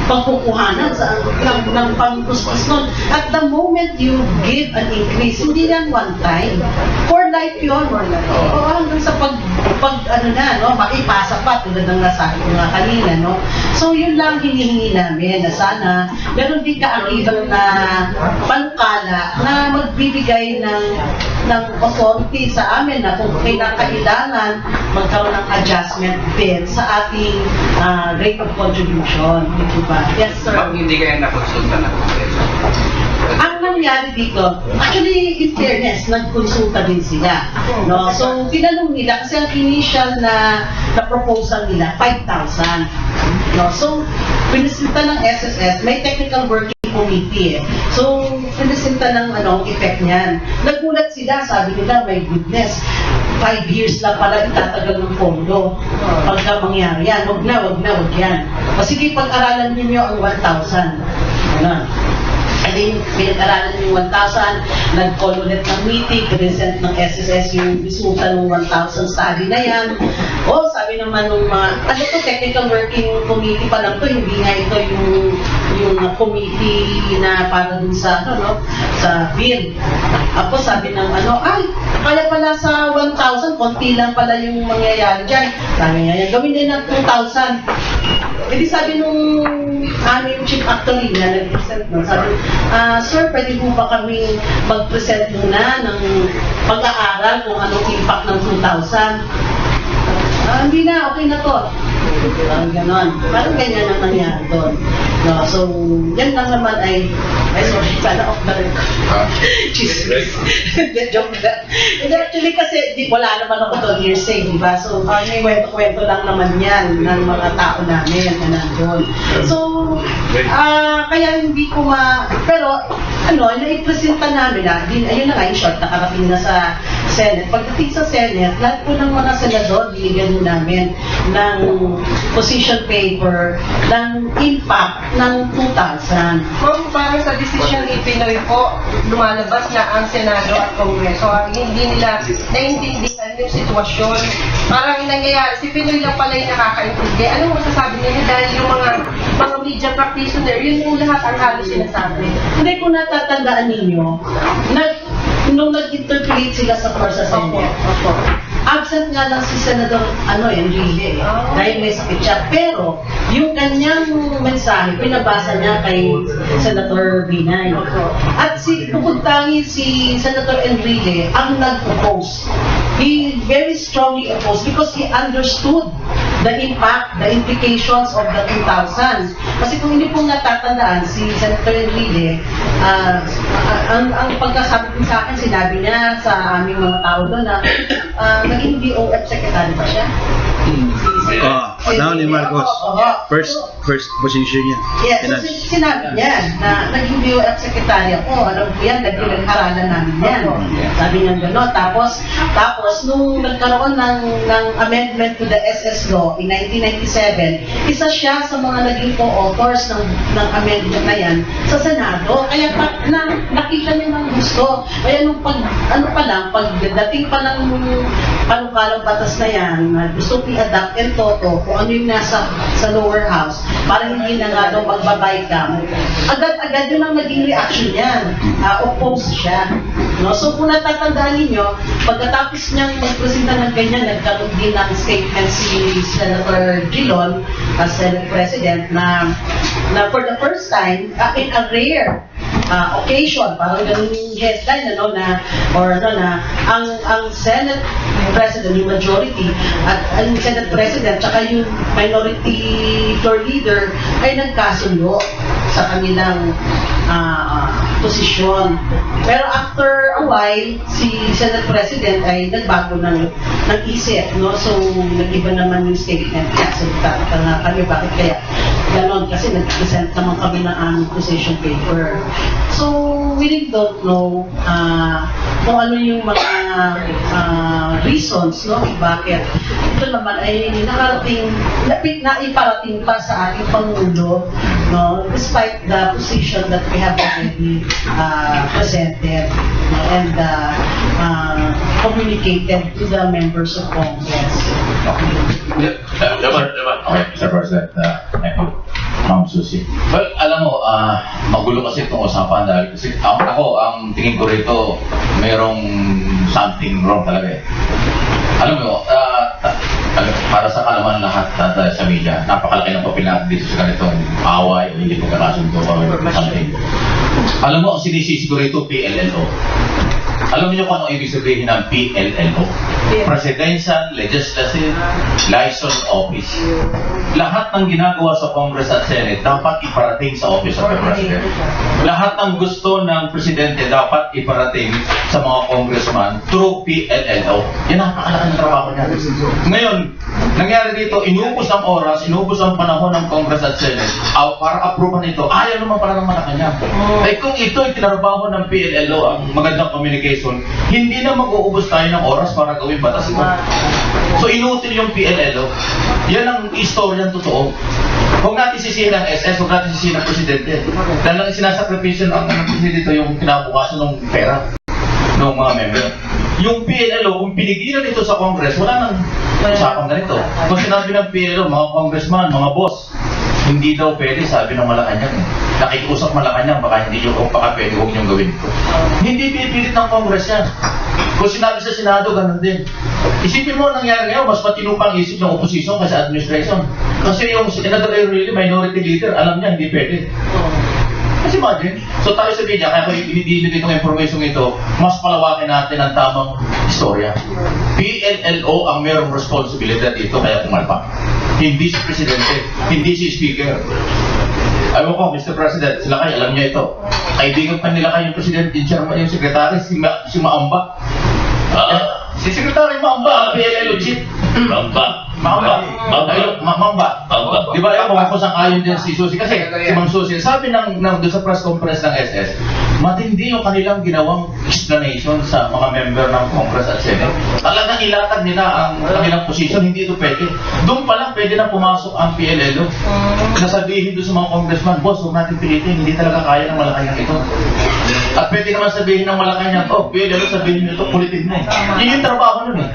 pagkukuhanan ng pangkuskus nun. At the moment you give an increase, hindi yan one time. For life yun. O hanggang sa makipasa pa, tulad ng nasabi ko nga kanina, no? So, yun lang hinihingi namin na sana meron din kaakibat na panukala na magbibigay ng authority sa amin na kung kailangan magkaroon ng adjustment din sa ating rate of contribution. Diba? Yes, sir. Bakit hindi kayo nakonsulta na Kongreso? Ang nangyari dito, actually, in fairness, nagkonsulta din sila. No? So, tinanong nila, kasi ang initial na proposal nila, 5,000. No? So, pinisinta ng SSS, may technical working committee eh. So, pinisinta ng effect niyan. Nagulat sila, sabi nila, my goodness, 5 years lang pala itatagal ng pondo. Pagka mangyari yan, wag yan. O sige, pag-aralan ninyo ang 1,000. Ano? Kasi pinag-aralan yung 1,000, nag-call ulit ng meeting, present ng SSS yung resulta ng 1,000 study na yan. O, sabi naman ng mga, technical working committee pa lang to, hindi nga ito yung committee na para dun sa, sa bill. Ako sabi ng kaya pala sa 1,000, konti lang pala yung mangyayari dyan. Sabi nga yan, gawin din ng 2,000. E di sabi nung aming chief actually na nag-present nun, sabi, sir, pwede po ba kami mag-present muna ng pag-aaral kung anong impact ng 2,000? Hindi na, okay na to. Ganon. Parang ganyan ang nangyari doon. No, so, yan lang naman ay sorry, pala off the record. Jesus. Joke na. Actually kasi, wala naman ako doon hearsay, di ba? So, kwento-kwento lang naman yan ng mga tao namin na nandun. So, kaya hindi ko pero, naipresenta namin ayun na nga, in short, nakarating na sa Senate. Pagdating sa Senate, lahat po ng mga senador, binigyan namin ng position paper, ng impact ng 2,000. Kung parang sa decision ni Pinoy po, lumalabas na ang Senado at Kongreso, hindi nila naiintindihan yung sitwasyon. Parang nangyayari, si Pinoy lang pala yung nakakaintindi. Anong masasabi nila dahil yung mga media practitioner, yun yung lahat ang halos sinasabi. Hindi ko natatandaan ninyo, nung nag-interpolate sila sa Senate. Absent nga lang si Senator Enrile dahil may sakit siya. Pero, yung kanyang mensahe, pinabasa niya kay Senator Binay. At bukod tangi si Senator Enrile ang nag-oppose. He very strongly opposed because he understood the impact, the implications of the 2,000. Kasi kung hindi po natatandaan, si Senator Enrile, ang pagkasabi ko sa akin, sinabi niya sa aming mga tao doon na naging DOF secretary ba siya? Now ni Marcos. First position niya. Yes, so sinabi niya na naging DOF secretary ako. Alam ko yan, nag-aralan namin yan. Sabi niya gano'n. Tapos nung nagkaroon ng amendment to the SS law in 1997, isa siya sa mga naging co-authors ng amendment na yan sa Senado. Kaya nakita niya ng gusto. Kaya nung pagdating pa ng panukalang batas na yan, gusto i-adapt and toto kung ano yung nasa sa lower house, para hindi na nga daw magbabay ka. Agad-agad yun ang naging reaction niyan. Oppose siya. No? So kung natatandaan ninyo, pagkatapos niyang magpresenta ng ganyan, nagkaroon din ng statement si Senator Drilon as Senate President na for the first time, in a rare occasion, parang ganun yung headline, ano, na, or ano, na, ang Senate President, yung majority, at ang Senate President, tsaka yung minority floor leader, ay nagkasundo sa kanilang posisyon. Pero after a while, si Senate President ay nagbago ng isip, no? So, nag-iba naman yung statement niya. So, tataka nga kami, bakit kaya ganon? Kasi nag-present naman kami ng aming position paper. So, we really don't know kung ano yung mga reasons, no? Bakit ito naman ay naiparating pa sa ating Pangulo, no? Despite the position that we have already presented, no? And communicated to the members of Congress. Okay, Mr. President, Ma'am Susie. Well, alam mo, magulo kasi itong usapan dahil kasi ako, ang tingin ko rito, mayroong something wrong talaga eh. Alam mo, para sa kalaman lahat sa media, napakalaki ng papel natin dito sa ganitong away o hindi pagkakasundo or something. Alam mo, ang sinisisi ko rito, PLLO. Alam niyo kung ano ibig sabihin ng PLLO? Presidential Legislative Liaison Office. Lahat ng ginagawa sa Congress at Senate dapat iparating sa Office of the President. Lahat ng gusto ng Presidente dapat iparating sa mga congressman through PLLO. Yan ang napakalaking trabaho niya. Ngayon, nangyari dito, inubos ang oras, inubos ang panahon ng Congress at Senate para approvean ito. Ayaw naman para ng Malacanang. Eh kung ito ay tinarabaho ng PLLO, ang magandang communication, hindi na mag-uubos tayo ng oras para gawin batas ito. So inutil yung PLLO. Yan ang istorya ng totoo. Huwag natin sisihin ang SS, huwag natin sisihin ang Presidente. Dahil lang sinasakripisyon ang Presidente dito yung kinabukasan ng pera ng mga member. Yung PLLO, kung pinigilan ito sa Congress, wala nang usapang ganito. Kung sinabi ng PLLO, mga congressman, mga boss, hindi daw pwede, sabi ng Malacanang. Nakikiusap Malacanang, baka hindi yung baka pwede, huwag niyong gawin ko. Hindi pinipilit ng Congress yan. Kung sinabi sa Senado, ganun din. Isipin mo nangyari ngayon, mas matinupang isip ng opposition kasi administration. Kasi yung Senator really minority leader, alam niya, hindi pwede. Kasi imagine, so tayo sa media, kaya kung binibigay itong information ito, mas palawakin natin ang tamang istorya. PLLO ang mayroong responsibilidad dito, kaya pumalpak. Hindi si Presidente, hindi si Speaker. Ayaw ko, Mr. President, sila kayo, alam niya ito. Kaibigan pa nila kayo yung President, yung Secretary, si Maamba. Si Secretary Maamba, PLLO Chief. Maamba. Di ba yung mga kusang-ayon din si Susie? Kasi si Ma'am Susie, sabi doon sa press conference ng SS, matindi yung kanilang ginawang explanation sa mga member ng Congress at Senate. Talagang ilatag nila ang kanilang position, hindi ito pwede. Doon pa lang pwede na pumasok ang PLLO. Nasabihin doon sa mga congressman, boss, huwag natin pilitin, hindi talaga kaya ng Malacanang ito. At pwede naman sabihin ng Malacanang, oh, PLLO, sabihin nyo ito, pulitin na eh. Yun yung trabaho nun eh.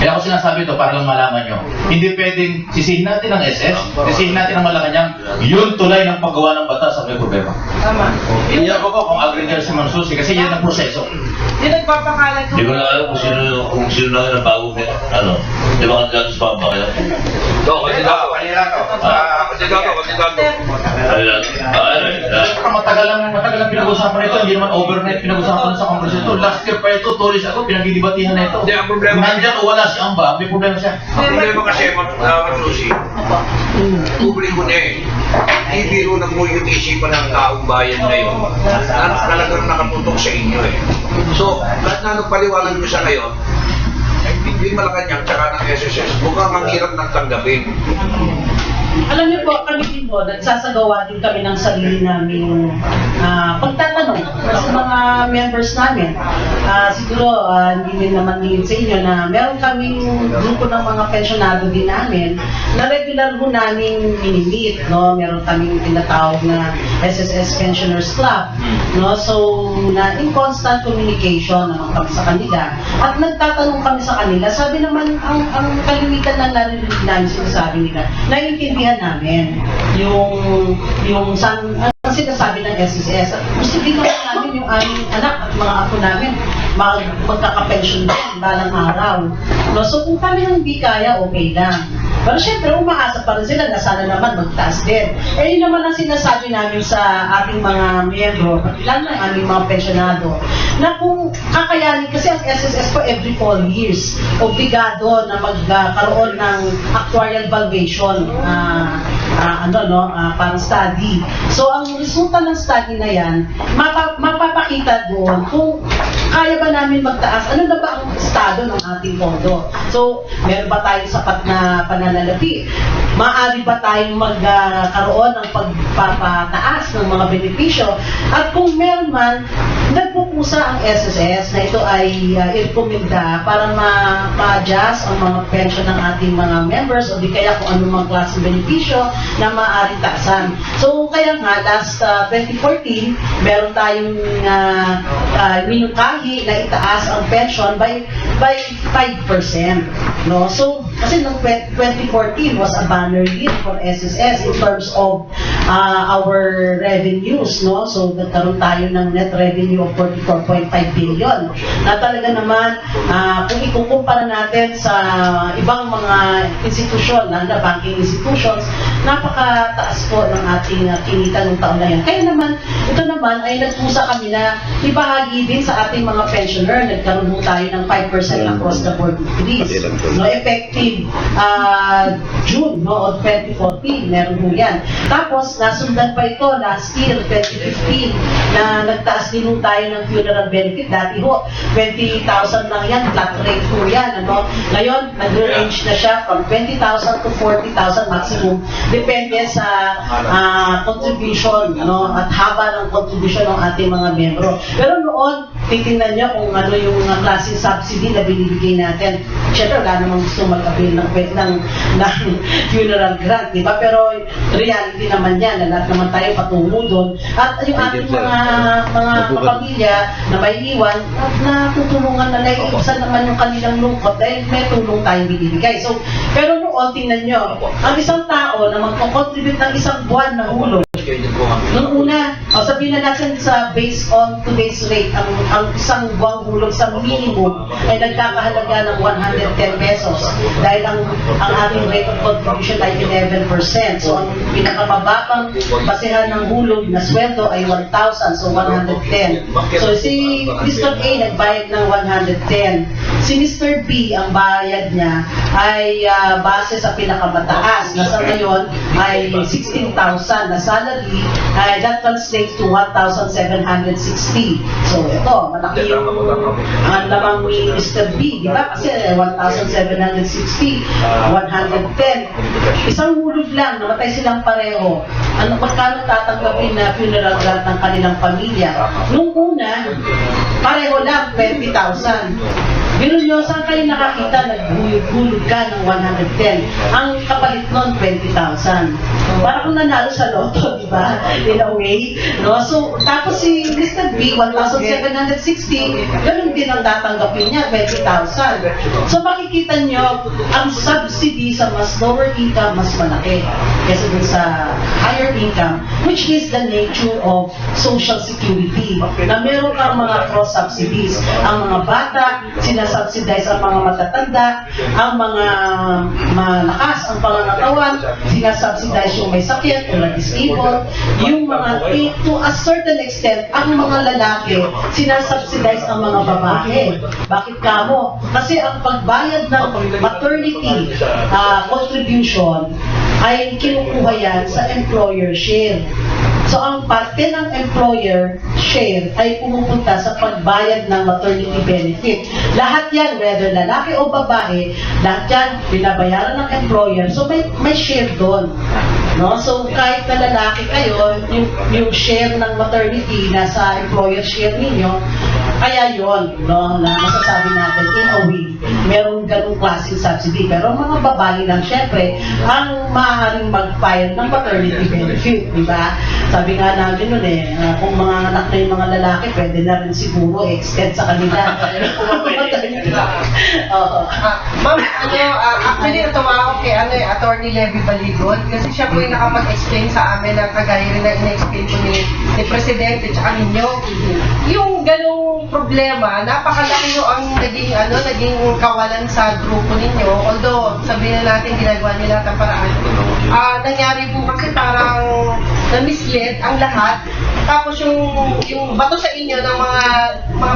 Kaya ako sinasabi ito para lang malaman nyo. Hindi pwedeng sisihin natin ang SS, sisihin natin ang Malacanang, yun tulay ng paggawa ng batas ang may problema. Tama. Hindi ako kung agree kayo si Ma'am Susie kasi yan ang proseso. Yung nagpapakalat Hindi ko na alam kung sino na yung bagong di ba kandidato sa Pamba kayo? Kandidato. Matagal lang pinag-usapan ito, hindi naman overnight pinag-usapan sa Congress ito. Last year pa ito, tulis ako, pinagdidibatihan na ito. Hindi, ang problema. Nandyan o wala si Amba, may problema siya. Ang problema kasi, Matusi, publiko na eh. Hindi biro na mo yung isipan ng taong bayan ngayon na talagang nakatutok sa inyo eh. So, kahit na nagpaliwanag nyo sa ngayon, hindi Malacanang tsaka ng SSS, mukhang ang hirap ng tanggapin. Alam niyo po, kami din po, nagsasagawa din kami ng sarili naming pagtatanong sa mga members namin. Siguro, hindi din naman din sa inyo na meron kaming grupo ng mga pensionado din namin na regular po namin minimit, no? Meron kaming tinatawag na SSS Pensioners Club, no? So, na in constant communication naman kami sa kanila. At nagtatanong kami sa kanila, sabi naman, ang kalimitan na narinig namin sinasabi nila, naiintindihan namin yung ang sinasabi ng SSS. Gusto din naman namin yung aming anak at mga apo namin magkaka-pension din balang araw. No? So kung kami hindi kaya, okay lang. Pero syempre, umaasa pa rin sila na sana naman magtaas din. Eh, yun naman ang sinasabi namin sa ating mga miyembro, lalo na aming mga pensionado, na kung kakayanin, kasi ang SSS po every 4 years, obligado na magkaroon ng actuarial valuation, parang study. So, ang resulta ng study na yan, mapapakita doon kung kaya ba namin magtaas, ano na ba ang estado ng ating pondo. So, meron ba tayong sapat na pananalapi? Maaari ba tayong magkaroon ng pagpapataas ng mga benepisyo? At kung meron man, nagpupusa ang SSS na ito ay i-recommenda para ma-adjust ang mga pension ng ating mga members o di kaya kung anumang klaseng benepisyo na maaari taasan. So, kaya nga, last 2014, meron tayong minungkahi na itaas ang pension by 5%. No? So, kasi noong 2014 was a banner year for SSS in terms of our revenues. No? So, nagkaroon tayo ng net revenue of 44.5 billion. Na talaga naman, kung ikukumpara natin sa ibang mga institusyon, na banking institutions, napakataas po ng ating kinita ng taon na yan. Kaya naman, ito naman ay nagpusa kami na ibahagi din sa ating mga pensioner. Nagkaroon mo tayo ng 5% across the board increase. No, effective June of 2014, meron mo yan. Tapos, nasundan pa ito last year, 2015, na nagtaas din tayo ng funeral benefit. Dati ho, 20,000 lang yan, flat rate po yan. Ano? Ngayon, nag-range na siya from 20,000 to 40,000 maximum. Depende sa contribution, ano, at haba ng contribution ng ating mga membro. Pero noon, titingnan nyo kung ano yung klaseng subsidy na binibigay natin. Siyempre, wala namang gusto mag-avail ng funeral grant, di ba? Pero reality naman yan, na lahat naman tayo patungo doon. At yung ating mga kapamilya na may iwan, na tutulungan na naiibsan naman yung kanilang lungkot dahil may tulong tayong binibigay. So, pero noon, tingnan nyo, ang isang tao na magko-contribute ng isang buwan na hulog, noong una, sabihin na natin sa based on today's rate, ang isang buwang hulog sa minimum ay nagkakahalaga ng 110 pesos dahil ang ating rate of contribution ay 11%. So, ang pinakamababang basehan ng hulog na sweldo ay 1,000, so 110. So, si Mr. A nagbayad ng 110. Si Mr. B, ang bayad niya ay base sa pinakamataas na sa ngayon ay 16,000 na salary, that translates to 1,760. So ito, malaki yung lamang ni Mr. B, di ba? Kasi 1,760, 110. Isang hulog lang, namatay silang pareho. Ano, magkano tatanggapin na funeral grant ng kanilang pamilya? Nung una, pareho lang, 20,000. Ganun nyo, saan kayo nakakita naghulog ka ng 110? Ang kapalit nun, 20,000. Para kung nanalo sa loto, di ba? In a way. No? So, tapos si Mr. B, 1,760, ganun din ang tatanggapin niya, 20,000. So, makikita nyo, ang subsidy sa mas lower income, mas malaki kaysa dun sa higher income, which is the nature of Social Security. Na meron kang mga cross-subsidies. Ang mga bata, sinasubsidize ang mga matatanda, ang mga malakas, ang pangangatawan, sinasubsidize yung may sakit o na-disabled, yung mga, to a certain extent, ang mga lalaki, sinasubsidize ang mga babae. Bakit kamo? Kasi ang pagbayad ng maternity contribution ay kinukuha yan sa employer share. So, ang parte ng employer share ay pumupunta sa pagbayad ng maternity benefit. Lahat yan, whether lalaki o babae, lahat yan binabayaran ng employer. So, may share doon. No? So, kahit na lalaki kayo, yung share ng maternity na sa employer share ninyo, kaya yun, no, na masasabi natin, in a way, meron ganung klaseng subsidy. Pero mga babae lang, syempre, ang maaaring mag-file ng maternity benefit, di ba? Sabi nga namin nun kung mga anak na yung mga lalaki, pwede na rin siguro extend sa kanila. Ma'am, actually, natawa ako kay Attorney Levy Baligon kasi siya po yung nakapag-explain sa amin na kagaya rin na in-explain po ni Presidente tsaka ninyo. Yung ganong problema, napakalaki yung ang naging kawalan sa grupo ninyo. Although, sabihin na natin, ginagawa nila ang paraan. Nangyari po kasi parang na-mislead ang lahat. Tapos yung bato sa inyo ng mga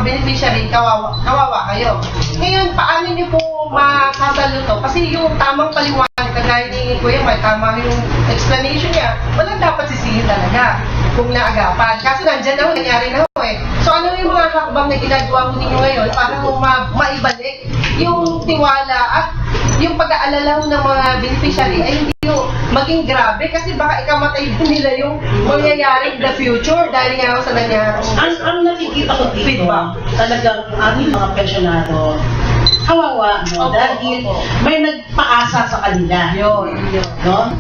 beneficiary, kawawa kayo. Ngayon, paano niyo po makasalo to? Kasi yung tamang paliwanag, kagaya ni Kuya May, tama yung explanation niya, walang dapat sisihin talaga kung naagapan. Kaso nandyan na, nangyari na eh. So ano yung mga hakbang na ginagawa mo ninyo ngayon para maibalik yung tiwala at yung pag-aalala mo ng mga beneficiary ay hindi yung maging grabe kasi baka ikamatay din nila yung mangyayari in the future dahil nga sa nangyari. Ang nakikita ko dito, talagang aming mga pensyonado, kawawa, no? Dahil may nagpaasa sa kanila. Yun. No?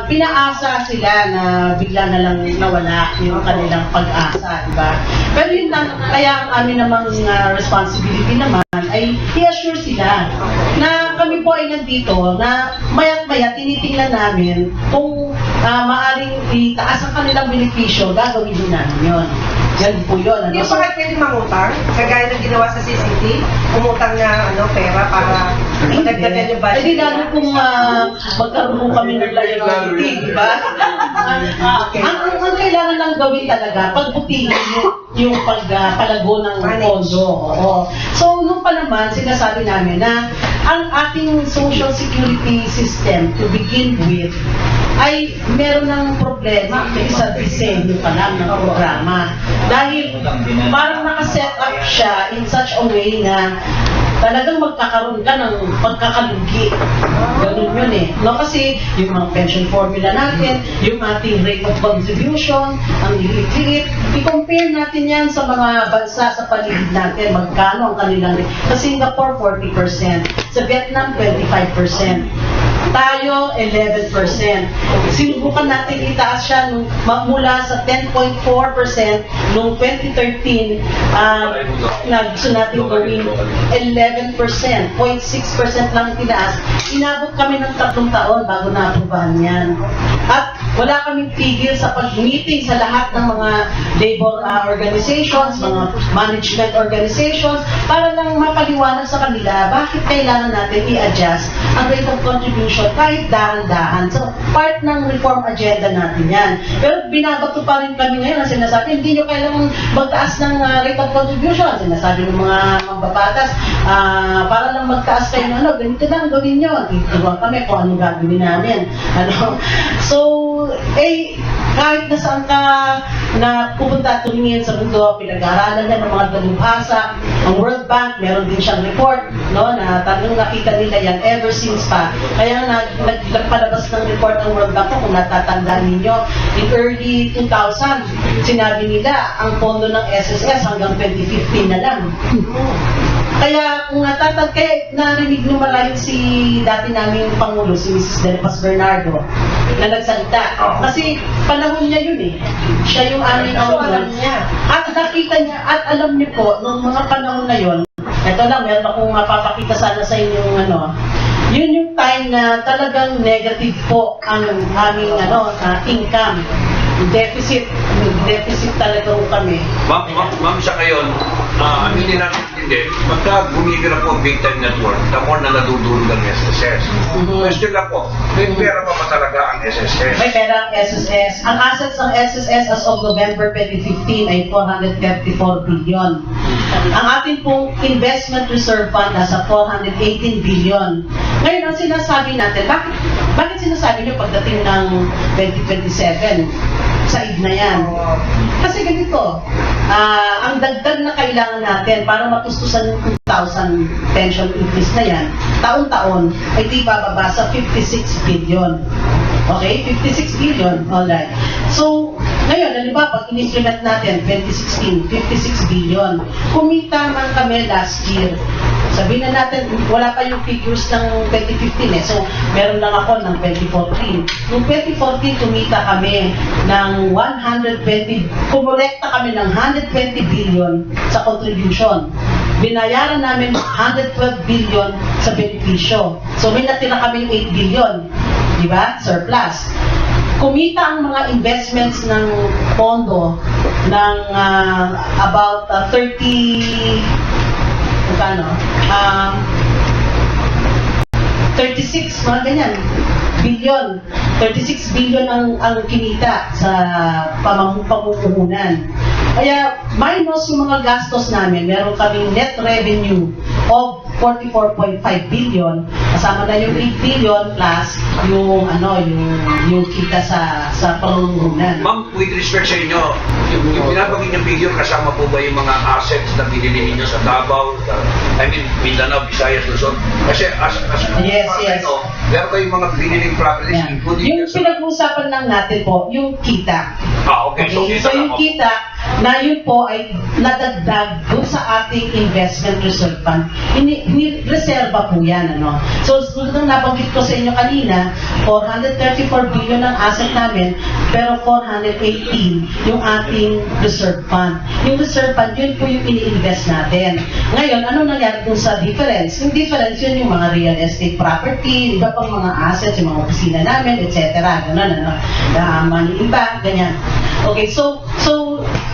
Pinaasa sila na bigla na lang nawala yung kanilang pag-asa, di ba? Pero yun lang, kaya ang amin namang responsibility naman ay i-assure sila na kami po ay nandito na mayat-maya tinitingnan namin kung maaring itaas ang kanilang benepisyo, gagawin din namin yun. Yan po yun. Hindi pa kayo pwede mangutang? Kagaya ng ginawa sa CCT? Umutang na pera para dagdagan yung budget? Hindi lalo kung magkaroon kami ng liability, di ba? Ang kailangan lang gawin talaga, pagbutihin yung palago ng pondo. Oo. So, nung pa naman, sinasabi namin na ang ating social security system to begin with ay meron ng problema sa disenyo pa lang ng programa. Dahil parang nakaset up siya in such a way na talagang magkakaroon ka ng pagkakalugi. Ganun yun eh. No? Kasi yung mga pension formula natin, yung ating rate of contribution, ang liit-liit, i-compare natin yan sa mga bansa sa paligid natin, magkano ang kanilang rate. Sa Singapore, 40%. Sa Vietnam, 25%. Tayo, 11%. Sinubukan natin itaas siya mula sa 10.4% noong 2013, gusto natin gawin 11%, 0.6% lang tinaas. Inabot kami ng 3 taon bago na-aprobahan yan. At wala kaming tigil sa pag-meeting sa lahat ng mga labor organizations, mga management organizations, para lang mapaliwanag sa kanila bakit kailangan natin i-adjust ang rate of contribution kahit dahan-dahan. So, part ng reform agenda natin yan. Pero binabato pa rin kami ngayon na sinasabi, hindi nyo kailangan magtaas ng rate of contribution. Sinasabi ng mga mambabatas, para lang magtaas kayo ng ganito lang gawin nyo. Ituruan kami kung anong gagawin namin. So, kahit nasaan ka na pupunta at tumingin sa mundo, pinag-aaralan na ng mga dalubhasa, ang World Bank, meron din siyang report, no, na talagang nakita nila yan ever since pa. Kaya nagpalabas ng report ng World Bank kung natatandaan ninyo, in early 2000, sinabi nila ang pondo ng SSS hanggang 2015 na lang. Kaya kung kaya narinig nyo maraming si dati naming Pangulo, si Mrs. Del Paz Bernardo, na nagsalita. Kasi panahon niya yun eh. Siya yung aming alam niya. At nakita niya, at alam niyo po, nung mga panahon na yun, ito lang, meron akong mapapakita sana sa inyong yun yung time na talagang negative po ang aming income. Deficit talaga po kami. Ma'am, sa ngayon, hindi natin hindi. Pagka bumibira po ang big time network, the more na nadudulog ang SSS. Question lang po, may pera pa talaga ang SSS? May pera ang SSS. Ang assets ng SSS as of November 2015 ay 434 billion. Ang ating pong investment reserve fund nasa 418 billion. Ngayon, ang sinasabi natin, bakit sinasabi nyo pagdating ng 2027, said na yan? Kasi ganito, ang dagdag na kailangan natin para matustusan yung 2,000 pension increase na yan, taon-taon ay di bababa sa 56 billion. Okay? 56 billion. Alright. So, ngayon, halimbawa, pag in-implement natin, 2016, 56 billion. Kumita man kami last year. Sabihin na natin, wala pa yung figures ng 2015 eh. So, meron lang ako ng 2014. Noong 2014, kumita kami ng kumulekta kami ng 120 billion sa contribution. Binayaran namin 112 billion sa benepisyo. So, may natira kami 8 billion. Diba? Surplus. Kumita ang mga investments ng pondo ng about 36, mga ganyan, billion. 36 billion ang kinita sa pamumuhunan. Kaya minus yung mga gastos namin, meron kaming net revenue of 44.5 billion, kasama na yung 8 billion plus yung yung kita sa pamumuhunan. Ma'am, with respect sa inyo, yung pinapagin yung figure, kasama po ba yung mga assets na binili ninyo sa Davao, Mindanao, Visayas, Luzon? Kasi Yes. meron kayong mga biniling properties, Yeah. including... Yung pinag-uusapan lang natin po, yung kita. Okay. So yung kita na yun po ay nadagdag doon sa ating investment reserve fund. Reserva po yan. So, nung nabanggit ko sa inyo kanina, 434 billion ang asset namin, pero 418 yung ating reserve fund. Yung reserve fund, yun po yung ini-invest natin. Ngayon, ano nangyari dun sa difference? Yung difference, yun yung mga real estate property, iba pang mga assets, yung mga opisina namin, etc. Ganun, money iba, ganyan. Okay, so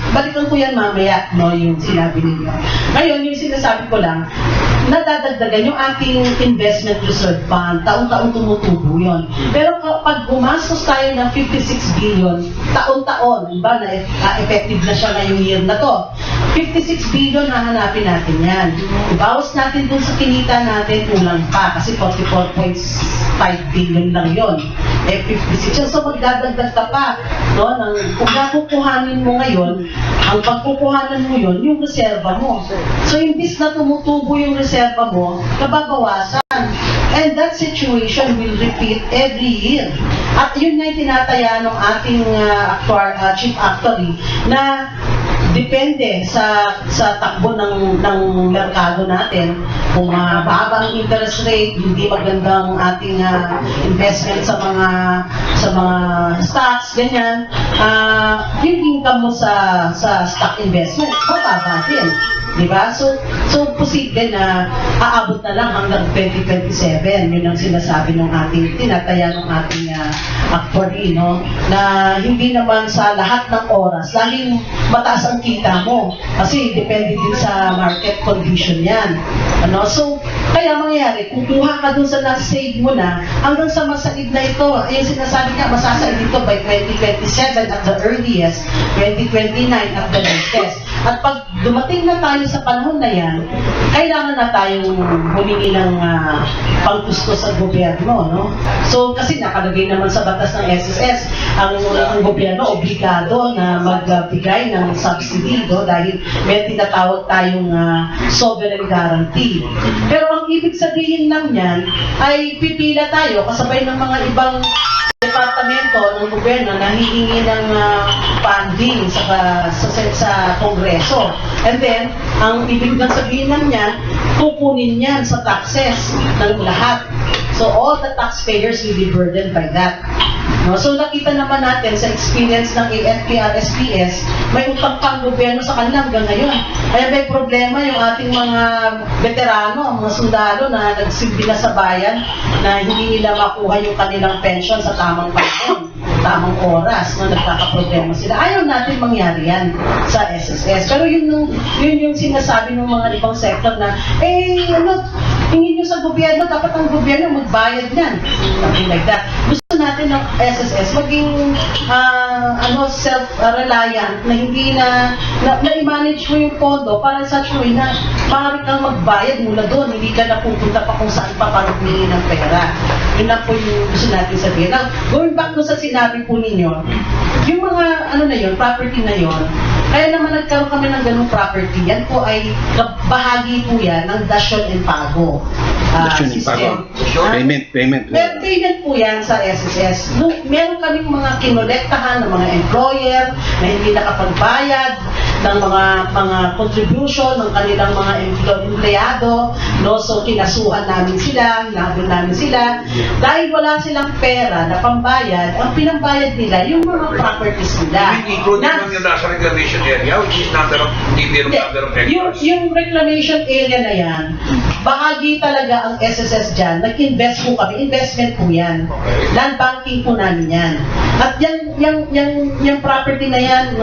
balikan ko yan mamaya, yung sinabi ninyo. Ngayon, yung sinasabi ko lang, nadadagdagan yung ating investment reserve fund, taon-taon tumutubo yun. Pero kapag gumastos tayo ng 56 billion, taon-taon, diba, na effective na siya ngayong year na to, 56 billion hahanapin natin yan. Ibawas natin dun sa kinita natin, kulang pa, kasi 44.5 billion lang yun. 56 yun. So magdadagdag ka pa, kung nakukuhanin mo ngayon, ang pagkukuhanan mo yun, yung reserva mo. So imbis na tumutubo yung reserva mo, nababawasan. And that situation will repeat every year. At yun nga yung tinataya ng ating chief actuary na depende sa takbo ng merkado natin. Kung mababang interest rate, hindi magandang ating investment sa mga stocks, ganyan, yung income mo sa stock investment, mababa din. Diba? So posible na aabot na lang hanggang 2027. Yun ang sinasabi ng ating, tinataya ng ating actuary, na hindi naman sa lahat ng oras, laging mataas ang kita mo. Kasi depende din sa market condition yan. So, kaya mangyayari, kukuha ka dun sa na-save mo na, hanggang sa masaid na ito, yung sinasabi niya, masasaid ito by 2027 at the earliest, 2029 at the latest. At pag dumating na tayo sa panahon na yan, kailangan na tayong humingi ng panggusto sa gobyerno, So, kasi nakalagay naman sa batas ng SSS, ang gobyerno obligado na magbigay ng subsidy, dahil may tinatawag tayong sovereign guarantee. Pero ang ibig sabihin lang yan ay pipila tayo kasabay ng mga ibang departamento ng gobyerno na hihingi ng funding sa Kongreso. And then, ang ibig nang sabihin lang yan, kukunin yan sa taxes ng lahat. So, all the taxpayers will be burdened by that. So, nakita naman natin sa experience ng AFP-RSPS, may utang pang gobyerno sa kanila hanggang ngayon. Kaya may problema yung ating mga veterano, mga sundalo na nagsilbi na sa bayan na hindi nila makuha yung kanilang pension sa tamang panahon, tamang oras, nagkakaproblema sila. Ayaw natin mangyari yan sa SSS. Pero yun yung sinasabi ng mga ibang sector na, tingin nyo sa gobyerno, dapat ang gobyerno magbayad yan. Something like that. Gusto natin ng SSS maging self-reliant, na hindi na i-manage mo yung pondo para sa such way na maaari kang magbayad mula doon, hindi ka napupunta pa kung saan pa humingi ng pera. Yun lang po yung gusto natin sabihin. Now, going back to sa sinabi po ninyo, yung mga property na yun, kaya naman nagkaroon kami ng ganung property, yan po ay bahagi po yan ng dasyon and pago system. Payment. Payment po yan sa SSS. Meron kaming mga kinolektahan ng mga employer na hindi nakapagbayad ng mga contribution ng kanilang mga empleyado, So, kinasuhan namin sila, hinabol namin sila. Dahil wala silang pera na pambayad, ang pinambayad nila, yung mga properties nila. Including yung nasa reclamation area, which is number of hectares. Yung reclamation area na yan, bahagi talaga ang SSS dyan. Nag-invest po kami. Investment po yan. Land banking po namin yan. At yung property na yan,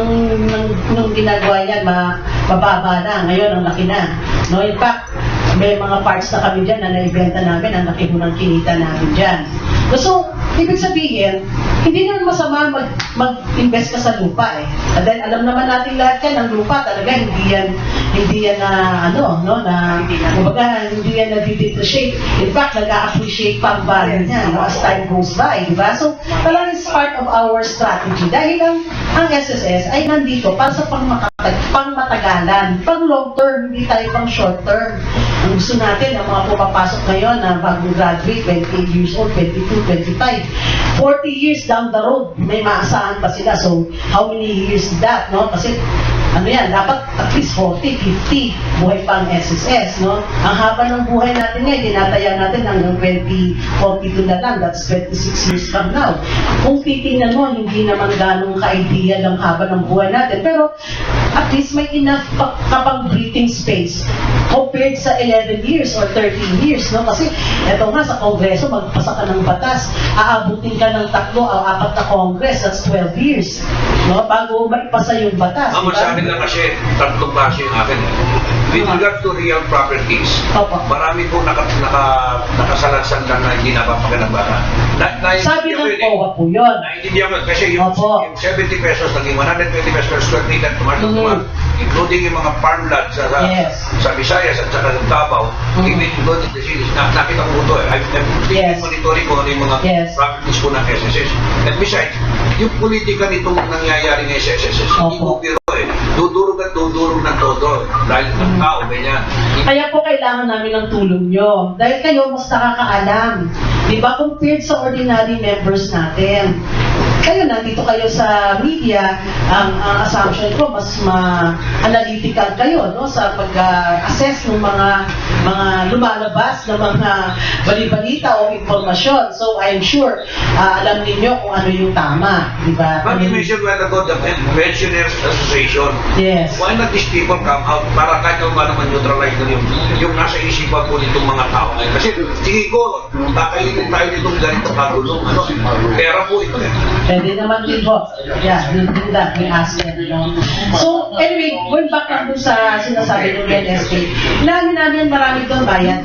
nung ginagawa yan, mababa na. Ngayon, ang laki na. No, in fact, may mga parts na kami dyan na naibenta namin, ang laki po ng kinita namin dyan. So, ibig sabihin, hindi naman masama mag-invest ka sa lupa eh. And then, alam naman natin lahat yan, ang lupa talaga, hindi yan na, kumbaga, hindi yan na-depreciate. In fact, nag-appreciate pa ang value niya, as time goes by, di ba? So, talagang it's part of our strategy. Dahil ang SSS ay nandito para sa pangmatagalan, pang long term, hindi tayo pang short term. Ang gusto natin, ang mga pumapasok ngayon na bagong graduate, 28 years old, 22, 25, 40 years down the road, may maasahan pa sila. So, how many years is that, no? Kasi, dapat at least 40, 50, buhay pa ang SSS, no? Ang haba ng buhay natin ngayon, tinataya natin hanggang 2042 na lang, that's 26 years from now. Kung titingnan mo, hindi naman ganong ka-idea ng haba ng buhay natin, pero at least may enough kapang breathing space compared sa 11 years or 13 years, no? Kasi eto nga sa Kongreso, magpasa ka ng batas, aabutin ka ng 3 o 4 na Congress, that's 12 years, no? Bago maipasa yung batas. Sa akin lang kasi, 3 klase yung akin. With regard to real properties, marami po nakasalansan lang na hindi napapaganabaran. Sabi ng COA po yun. Naintindihan ko kasi yung 70 pesos naging 120 pesos per square meter, including yung mga farmland sa Visayas at saka sa Davao, even including the cities. Nakita ko ito eh. I'm monitoring kung ano yung mga properties po ng SSS. And besides, yung politika nitong nangyayari ng SSS, hindi mo biro eh. Dudurog ng todo. Dahil ng tao, ganyan. Kaya po kailangan namin ng tulong nyo. Dahil kayo mas nakakaalam. Diba? Compared sa ordinary members natin. Kayo, nandito kayo sa media, ang assumption ko, mas analytical kayo, no? Sa pag-assess ng mga lumalabas na mga bali-balita o informasyon. So, I'm sure, alam ninyo kung ano yung tama. Diba? But you mentioned well ago the Pensioners Association. Yes. Why not these people come out para kahit naman neutralize na yung nasa isipan po nitong mga tao ngayon? Kasi tingin ko, kakainin tayo nitong ganito kagulong. Pera po ito eh. Pwede naman din po. Yeah, do that. We ask them. So, anyway, going back lang dun sa sinasabi ng NSK, namin marami doon bayad.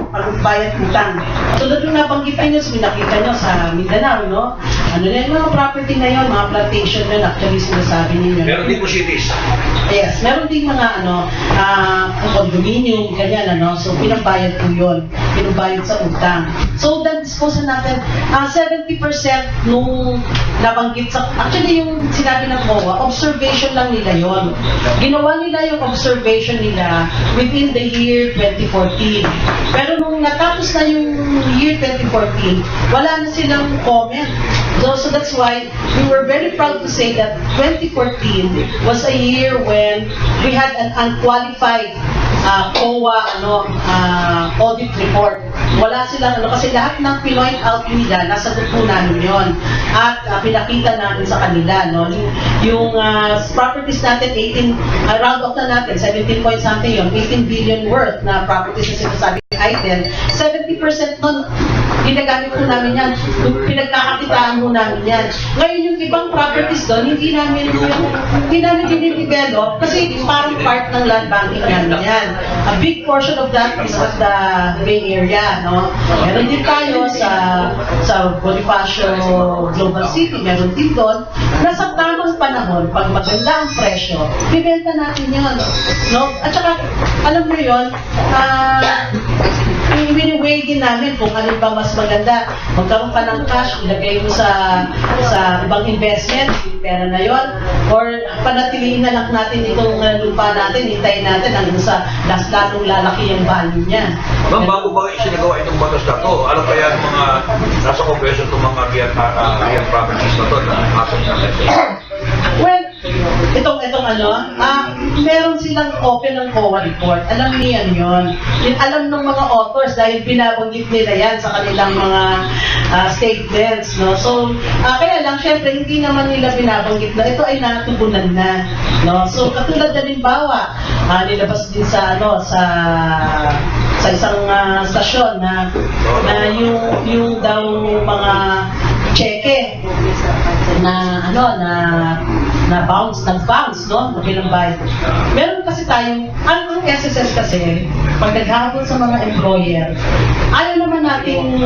Pag-bayad utang. So, doon yung nabanggitan nyo, nakita nyo sa Mindanao, no? Ano na yung mga property na yun, mga plantation na actually sinasabi ninyo. Meron din po cities. Yes, meron din mga condominium, ganyan, So, pinabayad po yun. Pinabayad sa utang. So, dispose natin, 70% nung nabanggit sa, actually yung sinabi ng COA, observation lang nila yon. Ginawa nila yung observation nila within the year 2014. Pero nung natapos na yung year 2014, wala na silang comment. So that's why we were very proud to say that 2014 was a year when we had an unqualified COA audit report. Wala silang kasi lahat ng pinoint out nila, nasagot po namin yun. At pinakita namin sa kanila, no? Yung properties natin, round off na natin, 17 point something yun, 18 billion worth na properties na sinasabi item, 70% nun, ginagamit po namin yan. Pinagkakakitaan po namin yan. Ngayon yung ibang properties doon, hindi namin dinidevelop kasi parang part ng land banking namin yan. A big portion of that is at the Bay Area, no? Meron din tayo sa Bonifacio Global City, meron din doon. Nasa tamang panahon, pag maganda ang presyo, bibenta natin yun, no? At saka, alam mo yun, wini-weigh din namin kung ano ba mas maganda. Magkaroon ka ng cash, ilagay mo sa ibang investment, yung pera na yon, or panatiliin na lang natin itong lupa natin, hintayin natin hanggang sa lalong lalaki yung value niya. Ma'am, bago ba isinagawa itong batas na to, ano kaya ang mga nasa Kongreso itong mga real properties na to na asset natin? Well, itong meron silang open ng COA report. Alam niya yun. Alam ng mga authors dahil binabanggit nila yan sa kanilang mga statements, no? So, kaya lang, syempre, hindi naman nila binabanggit na ito ay natugunan na, no? So, katulad na limbawa, nilabas din sa sa isang stasyon na yung daw mga cheque na bounce, nag-bounce, no? Bilang meron kasi tayong, ang SSS kasi, pag naghahabol sa mga employer, ayaw naman natin,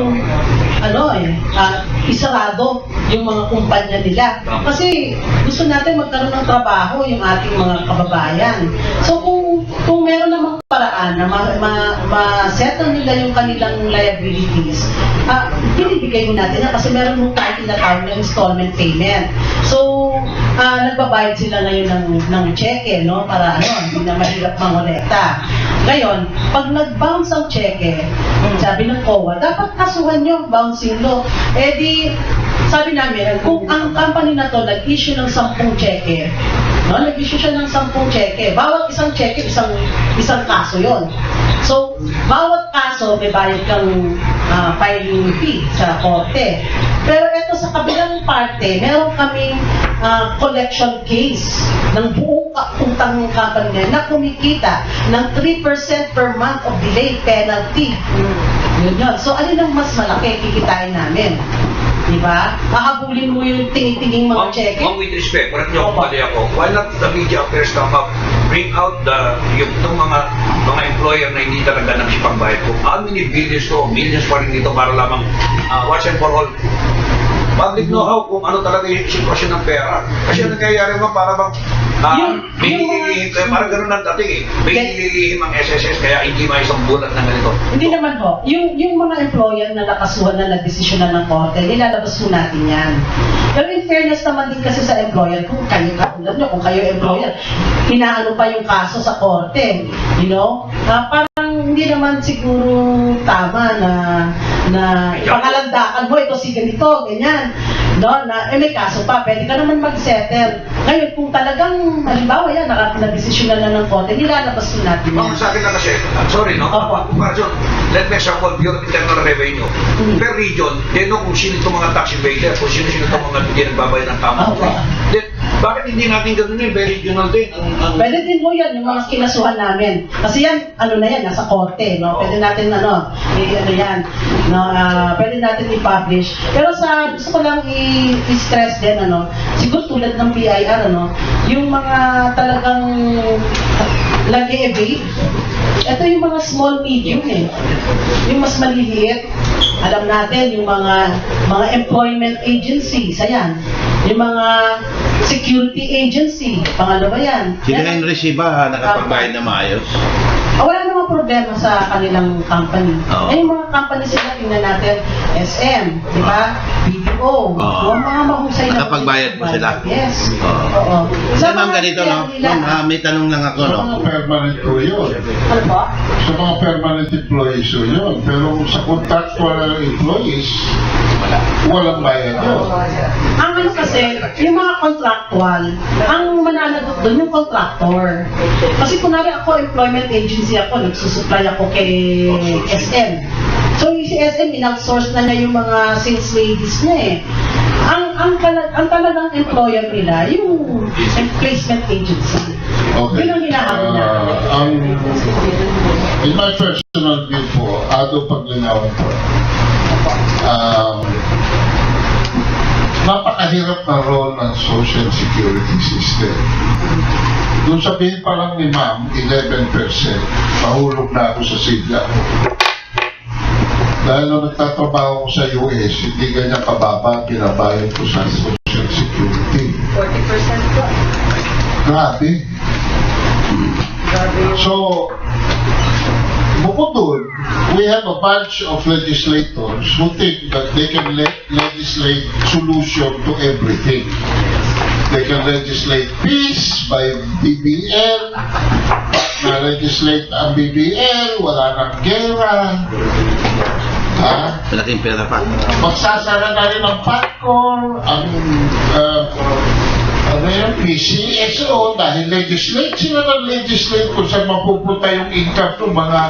isarado yung mga kumpanya nila. Kasi gusto natin magkaroon ng trabaho yung ating mga kababayan. So kung meron namang paraan na ma-settle nila yung kanilang liabilities, binibigay mo natin na kasi meron mong tayo tinatawag na installment payment. So, nagbabayad sila ngayon ng cheque, no? Para hindi na mahirap mangolekta. Ngayon, pag nag-bounce ang cheque, sabi ng COA, dapat kasuhan nyo, bouncing law. Sabi namin, kung ang company na to nag-issue ng 10 cheque, no? Nag-issue siya ng 10 cheque, bawat isang cheque, isang kaso yon. So, bawat kaso, may bayad kang filing fee sa korte. Pero ito sa kabilang parte, meron kaming collection case ng buong utang ng company na kumikita ng 3% per month of delay penalty. Yun. So, alin ang mas malaki kikitain namin? Diba? Hahabulin mo yung tingin-tingin mga cheque. With respect, correct nyo kung mali ako, why not the media affairs come up, bring out yung mga employer na hindi talaga nagsipagbayad ko. How many billions to, millions pa rin dito para lamang once and for all, public know-how kung ano talaga yung sitwasyon ng pera. Kasi ang nangyayari mo para bang may nililihim, parang gano'n ang dating may nililihim ang SSS kaya hindi may isang bulat ng ganito. Hindi naman ho. Yung mga employer na nakasuhan na nagdesisyon ng korte, nilalabas po natin yan. Pero in fairness naman din kasi sa employer, kung kayo employer, inaano pa yung kaso sa korte, parang hindi naman siguro tama na pangalandakan mo, ito si ganito, ganyan. May kaso pa, pwede ka naman mag-settle. Ngayon, kung talagang, halimbawa yan, nag-desisyon na ng korte, nilalabas po natin yan. Sa akin na kasi, sorry, no? Comparison, let me example, Bureau of Internal Revenue. Per region, they know kung sino itong mga tax evader, kung sino itong mga hindi nagbabayad ng tama. Then, bakit hindi natin gano'n yun? Very regional din. Pwede din mo yan, yung mga kinasuhan namin. Kasi yan, nasa korte, no? Pwede natin, pwede natin i-publish. Pero gusto ko lang i-stress din, siguro tulad ng PIR, yung mga talagang lagi-evade. Ito yung mga small, medium, yung mas maliliit. Alam natin, yung mga employment agencies, ayan. Yung mga security agency, pangalawa yan. Sila yung resiba, nakapagbayad na maayos. Wala namang problema sa kanilang company. Yung mga company sila, tingnan natin, SM, di ba? BPO, mga mahusay na. Nakapagbayad po sila? Yes. Oo. Sa ma'am ganito, may tanong lang ako, Sa mga permanent po yun. Ano po? Sa mga permanent employees yun. Pero sa contractual employees, walang bayad yun. Ang kasi, yung mga contractual, ang mananagot doon yung contractor. Kasi kunwari ako, employment agency ako, nagsusupply ako kay SM. So si SM, in-outsource na niya yung mga sales ladies niya Ang talagang employer nila, yung placement agency. Okay. Yun ang hinahabol natin. In my personal view po, paglinawan po, napakahirap na role ng social security system. Doon sabihin pa lang ni ma'am, 11%, mahulog na ako sa sigla. Dahil nung nagtatrabaho ko sa US, hindi ganyan kababa pinabayad ko sa social security. 40% po. Grabe. So, bukod doon, we have a bunch of legislators who think that they can legislate solution to everything. They can legislate peace by BBL, na-legislate ang BBL, wala nang gera. Malaking pera pa. Magsasara na rin ang PATCOR, ang PCSO, dahil legislate sila ng legislate kung saan mapupunta yung income ng mga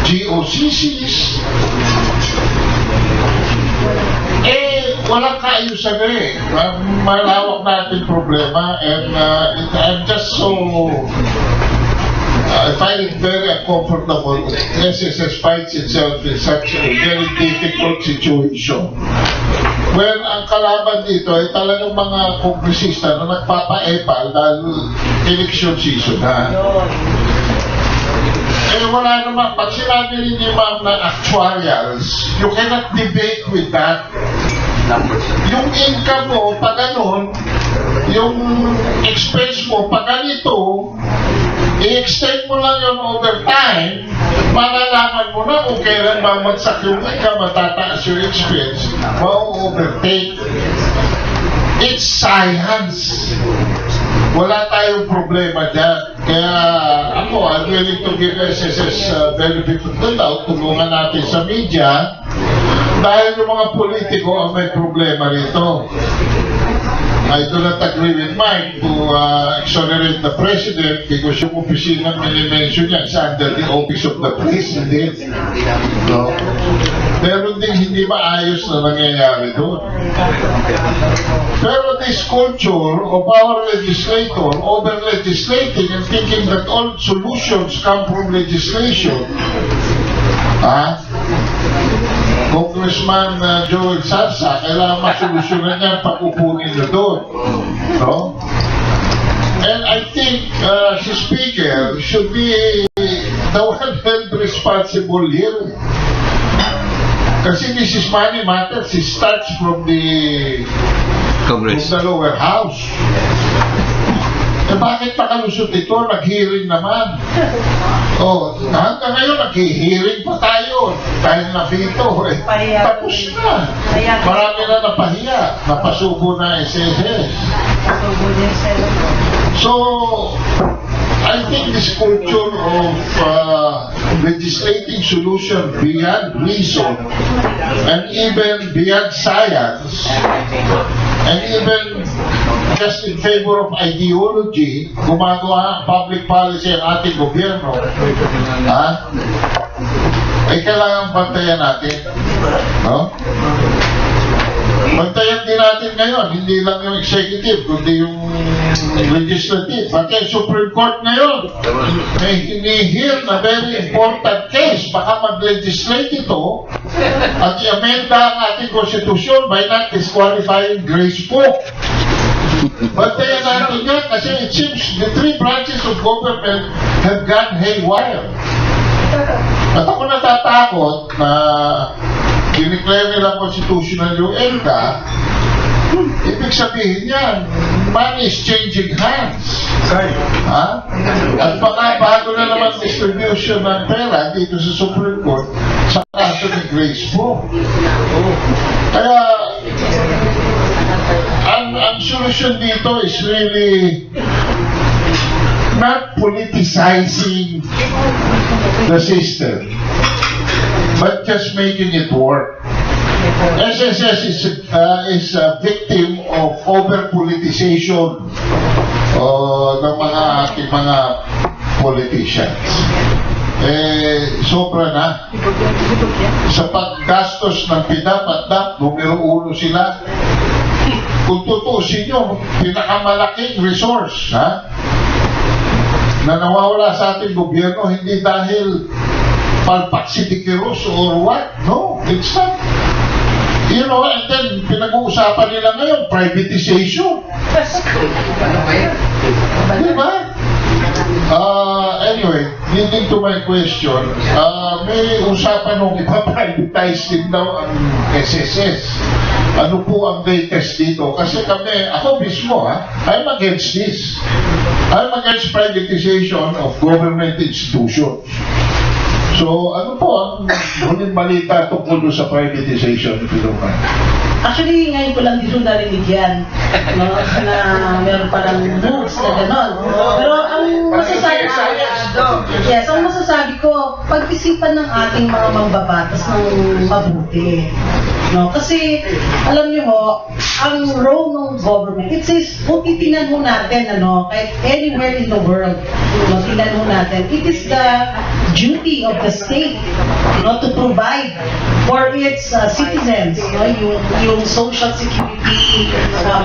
GOCCs. Walang kaayusan malawak natin problema, and I'm just so I find it very uncomfortable. SSS finds itself in such a very difficult situation. Well, ang kalaban dito ay talagang mga kongresista na nagpapa-epal dahil election season na. Eh wala naman, pag sinabi rin ni ma'am na actuarials, you cannot debate with that. Yung income mo, pag ganun, yung expense mo, pag ganito, i-extend mo lang yun over time, malalaman mo na kung kailan mamagsak yung income, matataas yung expense, ma-overtake. It's science. Wala tayong problema dyan. Kaya ako, I'm willing to give SSS benefit of the doubt. Tulungan natin sa media dahil yung mga politiko ang may problema rito. I do not agree with Mike to exonerate the president because yung opisina minimension niya is under the office of the president. No? Pero hindi maayos na nangyayari doon. Pero this culture of our legislator over-legislating and thinking that all solutions come from legislation. Congressman Joel Sarsa, kailangan masolusyonan niya pag-upunin niyo doon. No? And I think si Speaker should be the one held responsible here. Kasi this is money matters. It starts from the Congress, from the lower house. Eh bakit pakalusot ito? Nag-hearing naman. Oh, hanggang ngayon nag-hearing pa tayo. Dahil na veto. Eh, tapos na. Marami na napahiya. Napasubo na SSS. So, I think this culture of legislating solution beyond reason and even beyond science and even just in favor of ideology, gumagawa ng public policy ang ating gobyerno, ay kailangan bantayan natin. No? Bantayan din natin ngayon, hindi lang yung executive, kundi yung legislative. Pati yung Supreme Court ngayon, may hinihir na very important case. Baka mag-legislate ito at i-amenda ang ating konstitusyon by not disqualifying Grace Poe. Bantayan natin yan kasi it seems the three branches of government have gone haywire. At ako natatakot na dineclare nila constitutional yung EDCA, ibig sabihin yan, money is changing hands. At baka bago na naman distribution ng pera dito sa Supreme Court sa kaso ni Grace Poe. Kaya, ang solution dito is really not politicizing the system, but just making it work. SSS is a victim of over-politicization ng mga ating mga politicians. Sobra na. Sa paggastos ng PIDAP, numero 1 sila. Kung tutusin nyo, pinakamalaking resource na nawawala sa ating gobyerno, hindi dahil palpak si Tikiros or what? No, it's not. You know, and then pinag-uusapan nila ngayon, privatization. Diba? Anyway, leading to my question, may usapan nung ipaprivatize din daw ang SSS. Ano po ang latest dito? Kasi kami, ako mismo, I'm against this. I'm against privatization of government institutions. So, ano po ang huling balita tungkol sa privatization? Actually, ngayon ko lang dito narinig yan. No? Na meron palang moves na gano'n. Pero ang masasabi ko, pag-isipan ng ating mga mambabatas ng mabuti. No? Kasi, alam niyo ho, ang role ng government, it says, kung titinan mo natin, kahit anywhere in the world, tinan mo natin, it is the duty of the state, to provide for its citizens, yung social security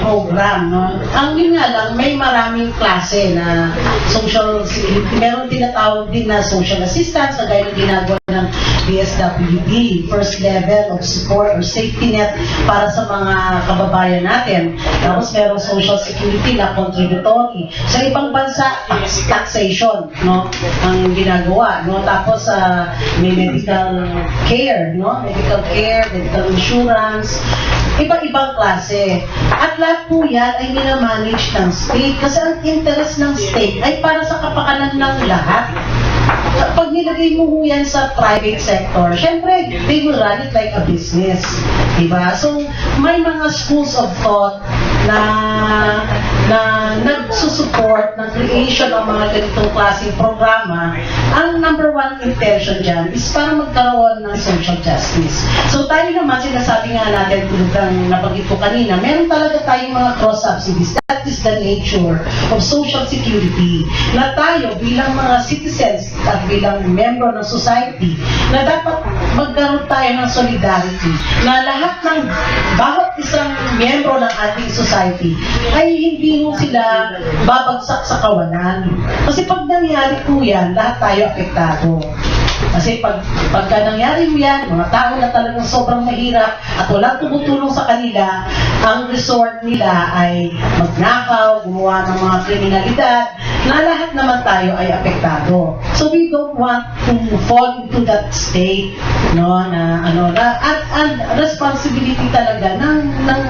program, Ang yun nga lang, may maraming klase na social security. Meron tinatawag din na social assistance, na gaya ng ginagawa ng DSWD, first level of support or safety net para sa mga kababayan natin. Tapos meron social security na contributory. Sa ibang bansa, taxation, ang ginagawa, Tapos may medical care, medical insurance, iba-ibang klase. At lahat po yan ay minamanage ng state kasi ang interest ng state ay para sa kapakanan ng lahat. Pag nilagay mo yan sa private sector, syempre, they will run it like a business. Diba? So, may mga schools of thought na nagsusupport ng creation ng mga ganitong klaseng programa. Ang number one intention dyan is para magkaroon ng social justice. So, tayo naman, sinasabi nga natin, tulad ng napagit ko kanina, meron talaga tayong mga cross-subsidies. That is the nature of social security. Na tayo, bilang mga citizens at bilang member ng society, na dapat magkaroon tayo ng solidarity. Na lahat ng bawat isang member ng ating society ay hindi mo sila babagsak sa kawalan. Kasi pag nangyari po yan, lahat tayo apektado. Kasi pagka nangyari mo yan, mga tao na talagang sobrang mahirap at walang tumutulong sa kanila, ang resort nila ay magnakaw, gumawa ng mga kriminalidad, na lahat naman tayo ay apektado. So we don't want to fall into that state, at responsibility talaga ng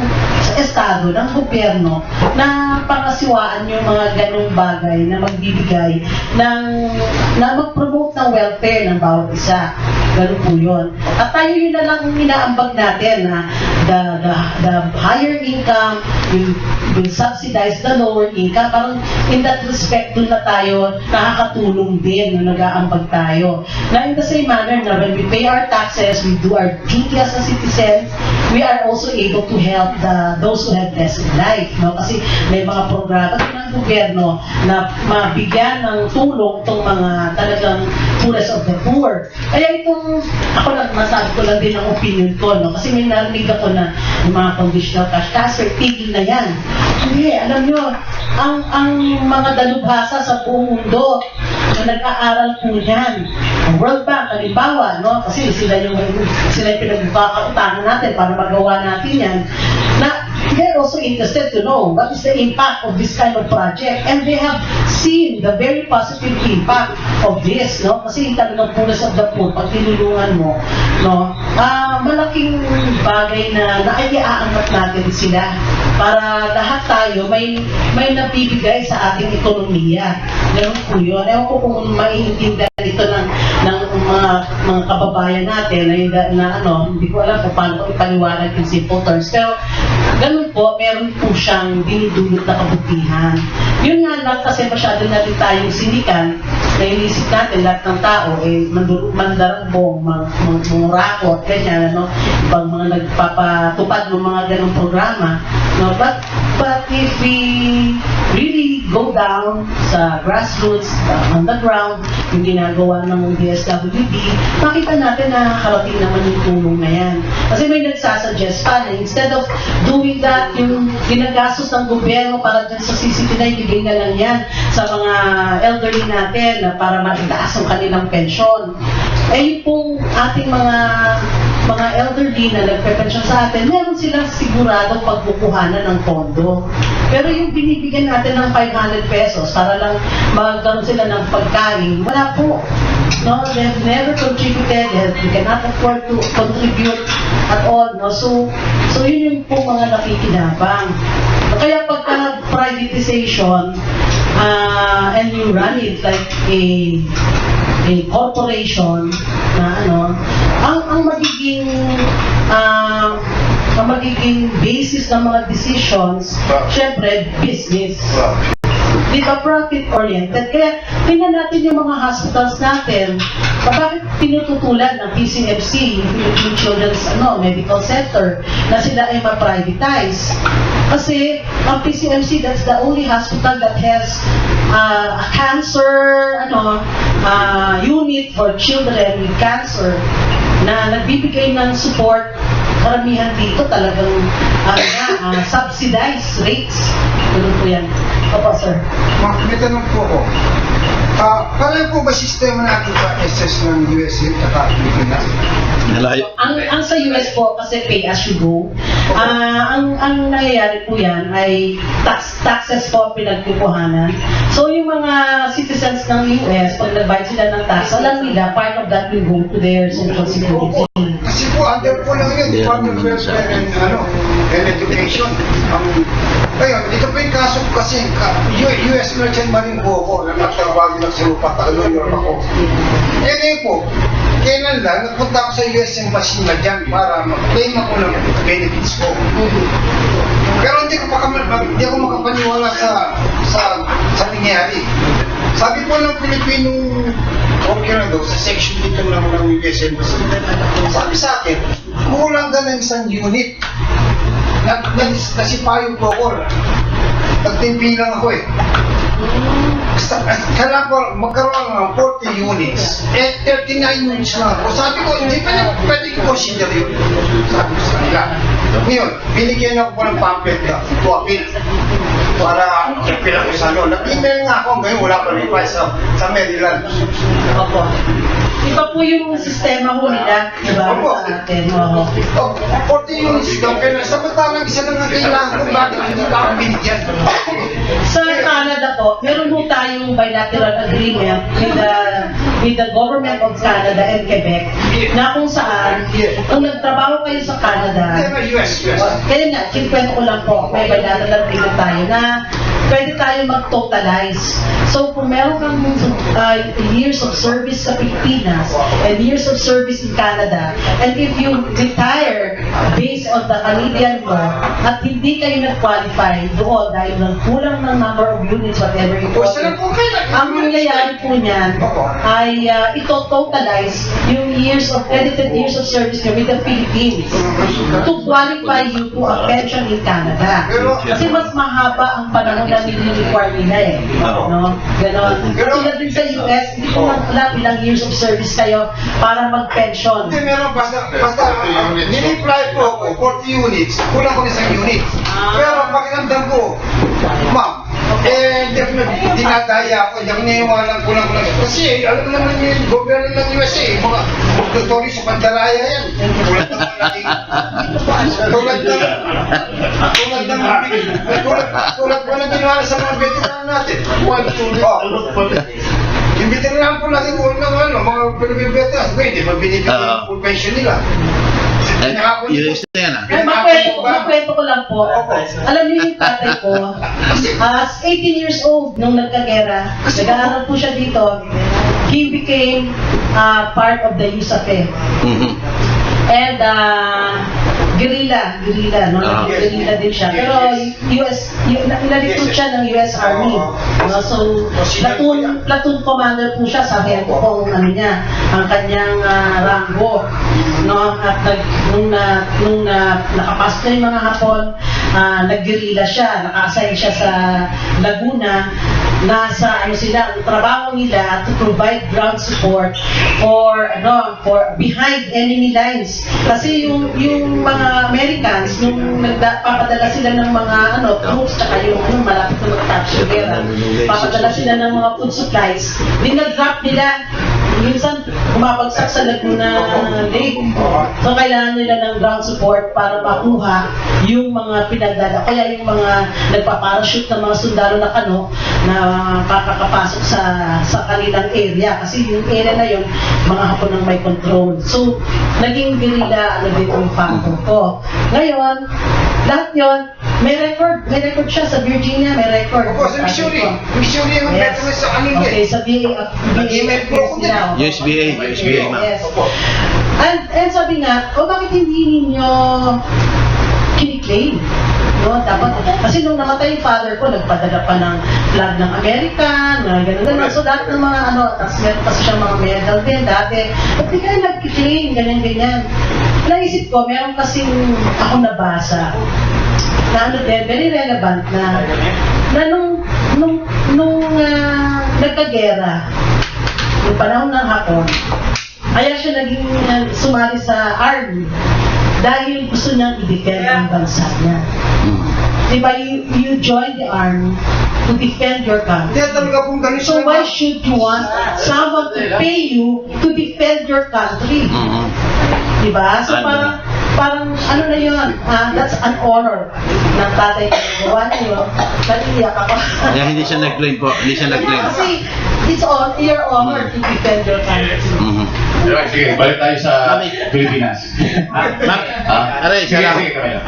estado, ng gobyerno, na pangasiwaan yung mga ganung bagay na magbibigay na mag-promote ng welfare ng bawat isa. Ganun po yun. At tayo yun na lang inaambag natin na the higher income will subsidize the lower income. Parang in that respect, dun na tayo nakakatulong din na nag-aambag tayo. Na in the same manner na when we pay our taxes, we do our duty as a citizen, we are also able to help those who have less in life. Kasi may mga programa ng gobyerno na mabigyan ng tulong itong mga talagang poorest of the poor. Kaya itong, ako lang, masabi ko lang din ang opinion ko, kasi may narinig ako na yung mga conditional cash transfer, tigil na yan. Hindi, alam nyo, ang mga dalubhasa sa buong mundo na nag-aaral po yan, ang World Bank, halimbawa, kasi sila yung pinagkakautangan natin para magawa natin yan, na they're also interested to know what is the impact of this kind of project, and they have seen the very positive impact of this, kasi talagang punas of the poor, pag tinulungan mo, malaking bagay na naiaangat natin sila para lahat tayo may nabibigay sa ating ekonomiya. Ganun po yun. Ewan ko kung maiintindihan ito ng mga kababayan natin na hindi ko alam kung paano ko ipaliwanag in simple terms. Pero ganun po, meron po siyang dinudulot na kabutihan. Yun nga lang kasi masyado na rin tayong sinikan na inisip natin lahat ng tao mandarambong, mangurakot, ganyan, ibang mga nagpapatupad ng mga ganong programa. But if we really go down sa grassroots, on the ground, yung ginagawa ng DSWD, makita natin na nakakarating naman yung tulong na yan. Kasi may nagsasuggest pa na instead of doing that, yung ginagastos ng gobyerno para dyan sa CCT9, bigay na lang yan sa mga elderly natin na para maitaas ang kanilang pensyon. Yun pong ating mga elderly na nagpe-pension sa atin, meron silang siguradong pagbubuhanan ng pondo. Pero yung binibigyan natin ng 500 pesos para lang magkaroon sila ng pagkain, wala po. They've never contributed, they cannot afford to contribute at all. So yun yung po mga nakikinabang. Kaya pagka privatization, and you run it like a corporation na ang magiging basis ng mga decisions, syempre business. di ba, profit-oriented. Kaya tingnan natin yung mga hospitals natin, bakit tinututulan ng PCFC, yung Philippine Children's Medical Center, na sila ay ma-privatize. Kasi ang PCMC, that's the only hospital that has a cancer unit for children with cancer na nagbibigay ng support. Karamihan dito talagang subsidized rates. Ganun po yan. Opo, sir. May tanong po ako. Pareho po ba sistema natin sa SS ng USA at Pilipinas? Ang sa US po, kasi pay as you go, ang nangyayari po yan ay taxes po pinagkukuhanan. So yung mga citizens ng US, pag nagbayad sila ng tax, alam nila, part of that will go to their social security. Kasi po, under po lang yun, Department of Welfare and Education. Ngayon, ito po yung kaso kasi US Merchant Marine po ako, nagtatrabaho lang sa lupa, New York ako. Ngayon po, kailan lang, nagpunta ako sa US Embassy na dyan para mag-claim ako ng benefits ko. Pero hindi ako makapaniwala sa nangyari. Sabi po ng Pilipinong okay na daw, sa section dito lang ng US Embassy. Sabi sa akin, kulang ka ng isang unit. Nasipayo po ako. Nagtimpi lang ako eh. Kailangan ko magkaroon ng 40 units. 39 units lang ako. Sabi ko, hindi pa niya pwede ko consider yun. Sabi ko sa kanila. Ngayon, binigyan ako po ng pamphlet to appeal. Para appeal ako sa nag-email nga ako, ngayon wala pa rin pa sa Maryland. Opo. Iba po yung sistema ko nila, diba? Sa atin. 40 units daw, kaya samantalang isa lang ang kailangan ko, bakit hindi pa ako binigyan? Sa Canada po, meron po tayong bilateral agreement with the government of Canada and Quebec na kung saan, kung nagtrabaho kayo sa Canada, kaya nga, kinkwento ko lang po, may bilateral agreement tayo na pwede tayo mag-totalize. So, kung meron kang years of service sa Pilipinas and years of service in Canada, and if you retire based on the Canadian law at hindi kayo nag-qualify doon dahil ng kulang ng number of units, whatever it was, ang mangyayari po niyan ay ito-totalize yung credited years of service nyo with the Philippines to qualify you to a pension in Canada. Kasi mas mahaba ang panahon na nili-require nila eh. No? Ganon. Katulad din sa US, hindi ko alam ilang years of service kayo para mag-pension. Hindi, meron basta niliply po ako, 40 units, kulang ko isang unit. Pero pakiramdam ko, ma'am, definitely, dinadaya ako, hindi ako niniwalang kulang. Kasi, alam naman yung gobyerno ng USA, mga doktori sa Pandalaya yan. Tulad po na ginawa sa mga veteran natin. Yung veteran po natin po ng mga Philippine veterans, hindi magbinibigay yung full pension nila. Makwento ko lang po. Alam niyo yung tatay ko, 18 years old nung nagkagera, nag-aaral po siya dito, he became part of the USAPE. And guerrilla, no? Guerrilla din siya. Pero na-recruit siya ng US Army. No? So, platoon commander po siya, sabi ko kung ang kanyang rango. No? At nung nakapasok na yung mga Hapon, nag-guerrilla siya, naka-assign siya sa Laguna, nasa ang trabaho nila to provide ground support for behind enemy lines. Kasi yung mga Americans, nung papadala sila ng mga troops, tsaka yung malapit na mag-capture gera, papadala sila ng mga food supplies, dinag-drop nila. Minsan, bumabagsak sa Laguna Lake. So, kailangan nila ng ground support para makuha yung mga pinagdala. Kaya yung mga nagpaparachute ng mga sundalo na na kakapasok sa kanilang area. Kasi yung area na yun, mga Hapon ang may control. So, naging guerrilla din ang father ko. Ngayon, lahat yun, may record siya sa Virginia, may record. Opo, sa Missouri ang veteran sa kanila. Okay, sa VA. Nag-email po ako din. USBA, ma'am. Yes. And sabi nga, bakit hindi ninyo kiniklaim no? Dapat, kasi nung namatay yung father ko, nagpadala pa ng flag ng Amerika, na gano'n. So lahat ng mga tapos meron kasi siyang mga medal din dati. At di kayo nag-train, ganyan-ganyan. Naisip ko, meron kasing ako nabasa na din, very relevant na nung nagkagera, yung panahon ng Hapon, kaya siya naging sumali sa army dahil gusto niyang i-defend ang bansa niya. Diba, you join the army to defend your country. Hindi talaga pong ganito. So why should you want someone to pay you to defend your country? Diba? So parang ano na yun, that's an honor ng tatay ko. Gawa na yun, naliyak ako. Kaya hindi siya nag-claim po, hindi siya nag-claim. Kasi it's your honor to defend your country. Sige, balik tayo sa Pilipinas. Ma'am, aray, siya lang. Sige, kayo.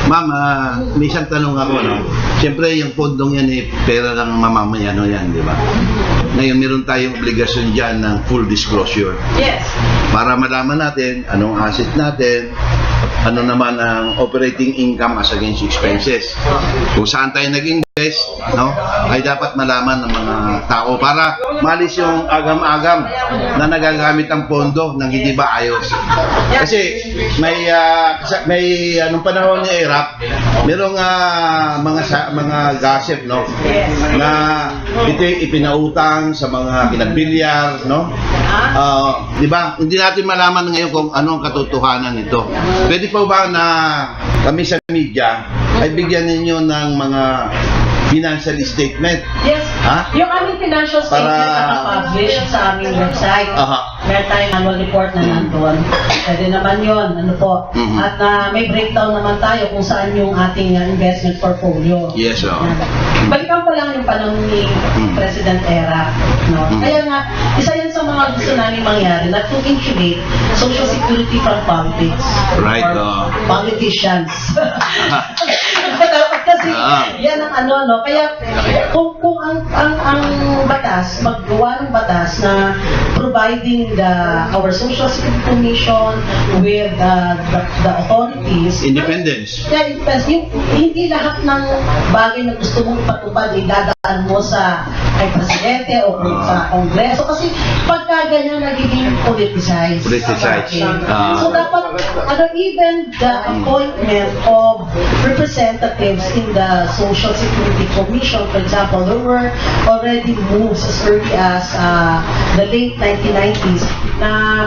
Ma'am, may isang tanong ako, no? Siyempre, yung pondong yan, pera ng mamamayan, no, yan, di ba? Ngayon, meron tayong obligasyon dyan ng full disclosure. Yes. Para malaman natin anong asset natin, ano naman ang operating income as against expenses. Kung saan tayo nag-invest, no, ay dapat malaman ng mga tao para malis yung agam-agam na nagagamit ang pondo ng hindi ba ayos. Kasi may anong panahon ni ERAP, merong mga gossip, no, na ito ipinautang sa mga kinabilyar, no. Di ba? Hindi natin malaman ngayon kung ano ang katotohanan nito. Pwede po ba na kami sa media ay bigyan ninyo ng mga financial statement? Yes. Ha? Yung aming financial statement naka-publish sa aming website. Meron tayong annual report na nandun. Pwede naman yun. Ano po. At may breakdown naman tayo kung saan yung ating investment portfolio. Yes, Balikan ko lang yung panahon ni President Era. No? Kaya nga, isa yan sa mga gusto namin mangyari na to insulate Social Security from politics. Right. Or politicians. Kasi yan ang ano, no? Kaya kung ang batas, maggawa ng batas na providing our Social Security Commission with the authorities. Independence. Yeah, hindi lahat ng bagay na gusto mong ipatupad dadaan mo sa kay presidente o sa kongreso kasi pagka ganyan nagiging politicized. So dapat even the appointment of representatives in the Social Security Commission, for example, there were already moves as early as the late 1990s na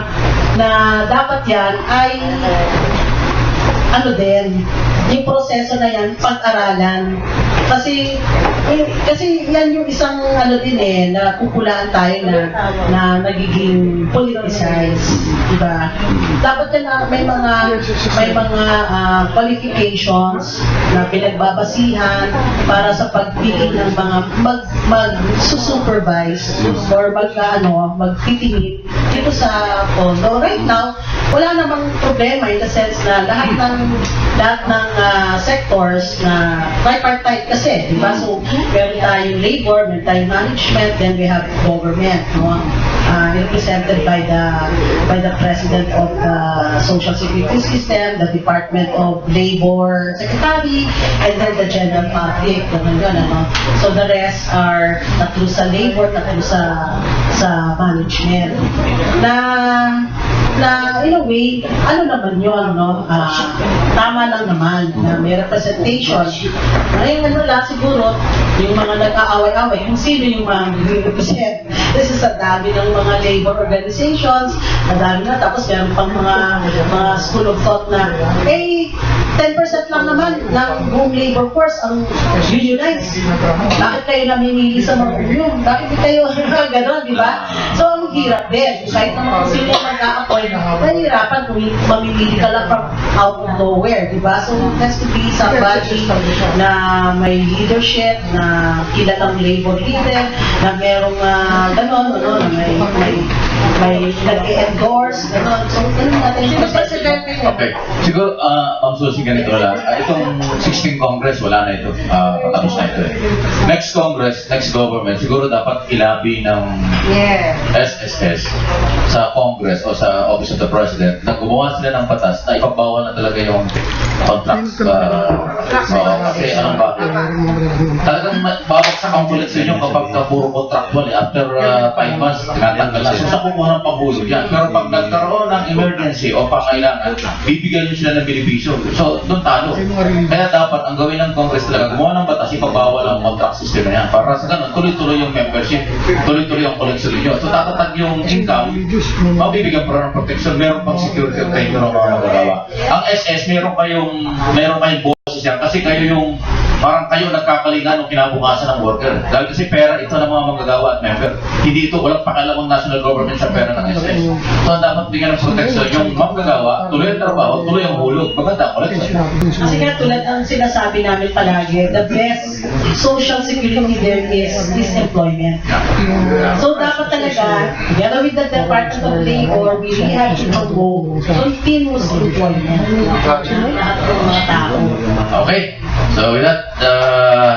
dapat yan ay din, yung proseso na yan, pag-aralan. Kasi yan yung isang din na kukulaan tayo na nagiging politicized, diba? Dapat yan may mga qualifications na pinagbabasihan para sa pagpili ng mga mag-supervise or magtitingin dito sa pondo. Right now, wala namang problema in the sense na lahat ng sectors na tripartite kasi, di ba? So, meron tayong labor, meron tayong management, then we have government, no? Represented by the President of the Social Security System, the Department of Labor Secretary, and then the general public, ano? So, the rest are tatlo sa labor, tatlo sa management. Na in a way, ano naman yun, no? Tama lang naman na may representation. Ngayon lang siguro, yung mga nag-aaway-away, kung sino yung mga represent. This is a dami ng mga labor organizations, madami na, tapos meron pang mga school of thought na, 10% lang naman ng buong labor force ang unionized. Bakit kayo namimili sa mga union? Bakit kayo gano'n, di ba? So, ang hirap din. Kahit naman kung sino mag-a-appoint, nahihirapan kung mamimili ka lang from out of nowhere, di ba? So, it has to be somebody na may leadership, na kilalang labor leader, na merong gano'n, na may may nag-endorse, gano'n. So, ganun natin yung Sino presidente niya? Okay. Siguro, Ma'am Susie, ganito lang. Itong 16th Congress, wala na ito. Patapos na ito eh. Next Congress, next government, siguro dapat ilabi ng Yeah. SSS sa Congress o sa Office of the President na gumawa sila ng batas na ipagbawal na talaga yung contracts. Kasi anong bakit? Talagang babagsak ang kulit sa inyo kapag puro contractual eh. After 5 months, tinatanggal na. So sa kumuha ng pahulog yan. Pero pag nagkaroon ng emergency o pangailangan, bibigyan nyo sila ng benepisyo. So doon talo. Kaya dapat ang gawin ng Congress talaga, gumawa ng batas, ipagbawal ang contract system na yan. Para sa ganun, tuloy-tuloy yung membership, tuloy-tuloy ang koleksyon nyo. So tatatag yung income, mabibigyan pa ng protection, meron pang security at kayo ng mga magagawa. Ang SS, meron kayong boses yan kasi kayo yung parang kayo nagkakalingan ng kinabukasan ng worker. Dahil kasi pera ito ng mga manggagawa at member. Hindi ito, walang pakialam ng national government sa pera ng SS. So dapat bigyan ng protection yung manggagawa, tuloy ang trabaho, tuloy ang hulog. Maganda ang koleksyon. Kasi nga tulad ang sinasabi namin palagi, the best social security there is employment. So dapat talaga, together with the Department of Labor, we really have to promote continuous employment. Lahat ng mga tao. Okay. So with that,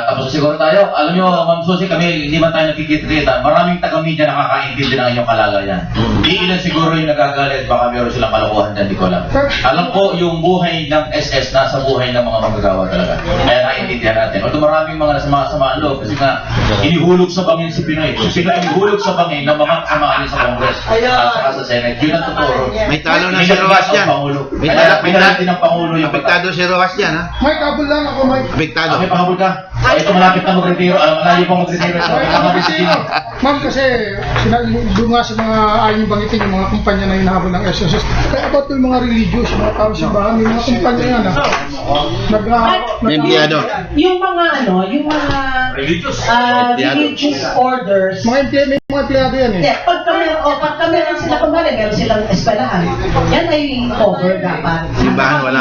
tapos siguro tayo. Alam nyo, Ma'am Susie, kami hindi man tayo nakikita-kita. Maraming taga-media nakakaintindi ng inyong kalagayan. Iilan siguro yung nagagalit, baka meron silang kalokohan dyan, di ko alam. Alam ko, yung buhay ng SS nasa buhay ng mga manggagawa talaga. Kaya naiintindihan natin. Although maraming mga samaan loob kasi nga, inihulog sa bangin si Pinoy. Si Pinoy inihulog sa bangin ng mga kasamaan sa Congress at saka sa Senate. Yun ang totoo. May talo na si Rojas dyan. May natin ng Pangulo yung Apektado si Rojas dyan, ha? Mike, abol lang ako, Mike. Apektado. Okay, pahabol ka. Ito malapit na mag-retiro. Malayo pang mag-retiro. Ma'am, kasi doon nga sa mga ayaw banggitin yung mga kumpanya na hinahabol ng SSS. Kaya about yung mga religious, mga tao sa bahan, yung mga kumpanya yan, May empleyado. Yung mga yung mga religious orders, mga empleyado yan eh. hindi, pagka meron sila, kumari, meron silang eskwelahan, yan ay cover dapat. Simbahan, wala.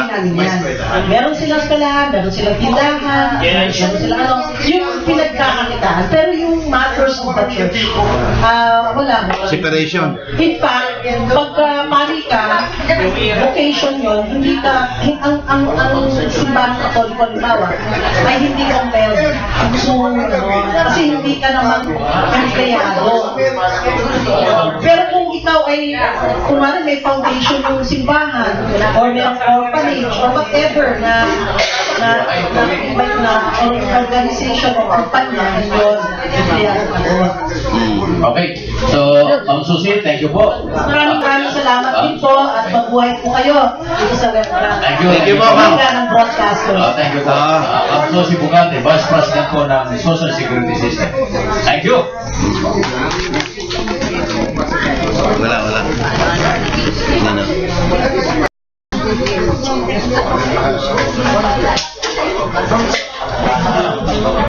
Meron silang eskwelahan, meron silang tindahan, meron silang yung pinagkakakitaan. Pero yung matters of the church, wala. Separation. In fact, pagka pari ka, vocation yun, hindi ka, ang simbahan katoliko halimbawa, ay hindi compelled. So, kasi hindi ka naman empleyado. Pero kung ikaw ay, kumari may foundation yung simbahan, or may orphanage, or whatever na organization o kumpanya, yun, empleyado ka doon. Okay. So, Ma'am Susie, thank you po. Maraming salamat din po at mabuhay po kayo dito sa restaurant. Thank you. Thank you po, ma'am. ng broadcaster. Thank you po. Ma'am Susie Bugante, Vice President po ng Social Security System. Thank you. Wala. Ano?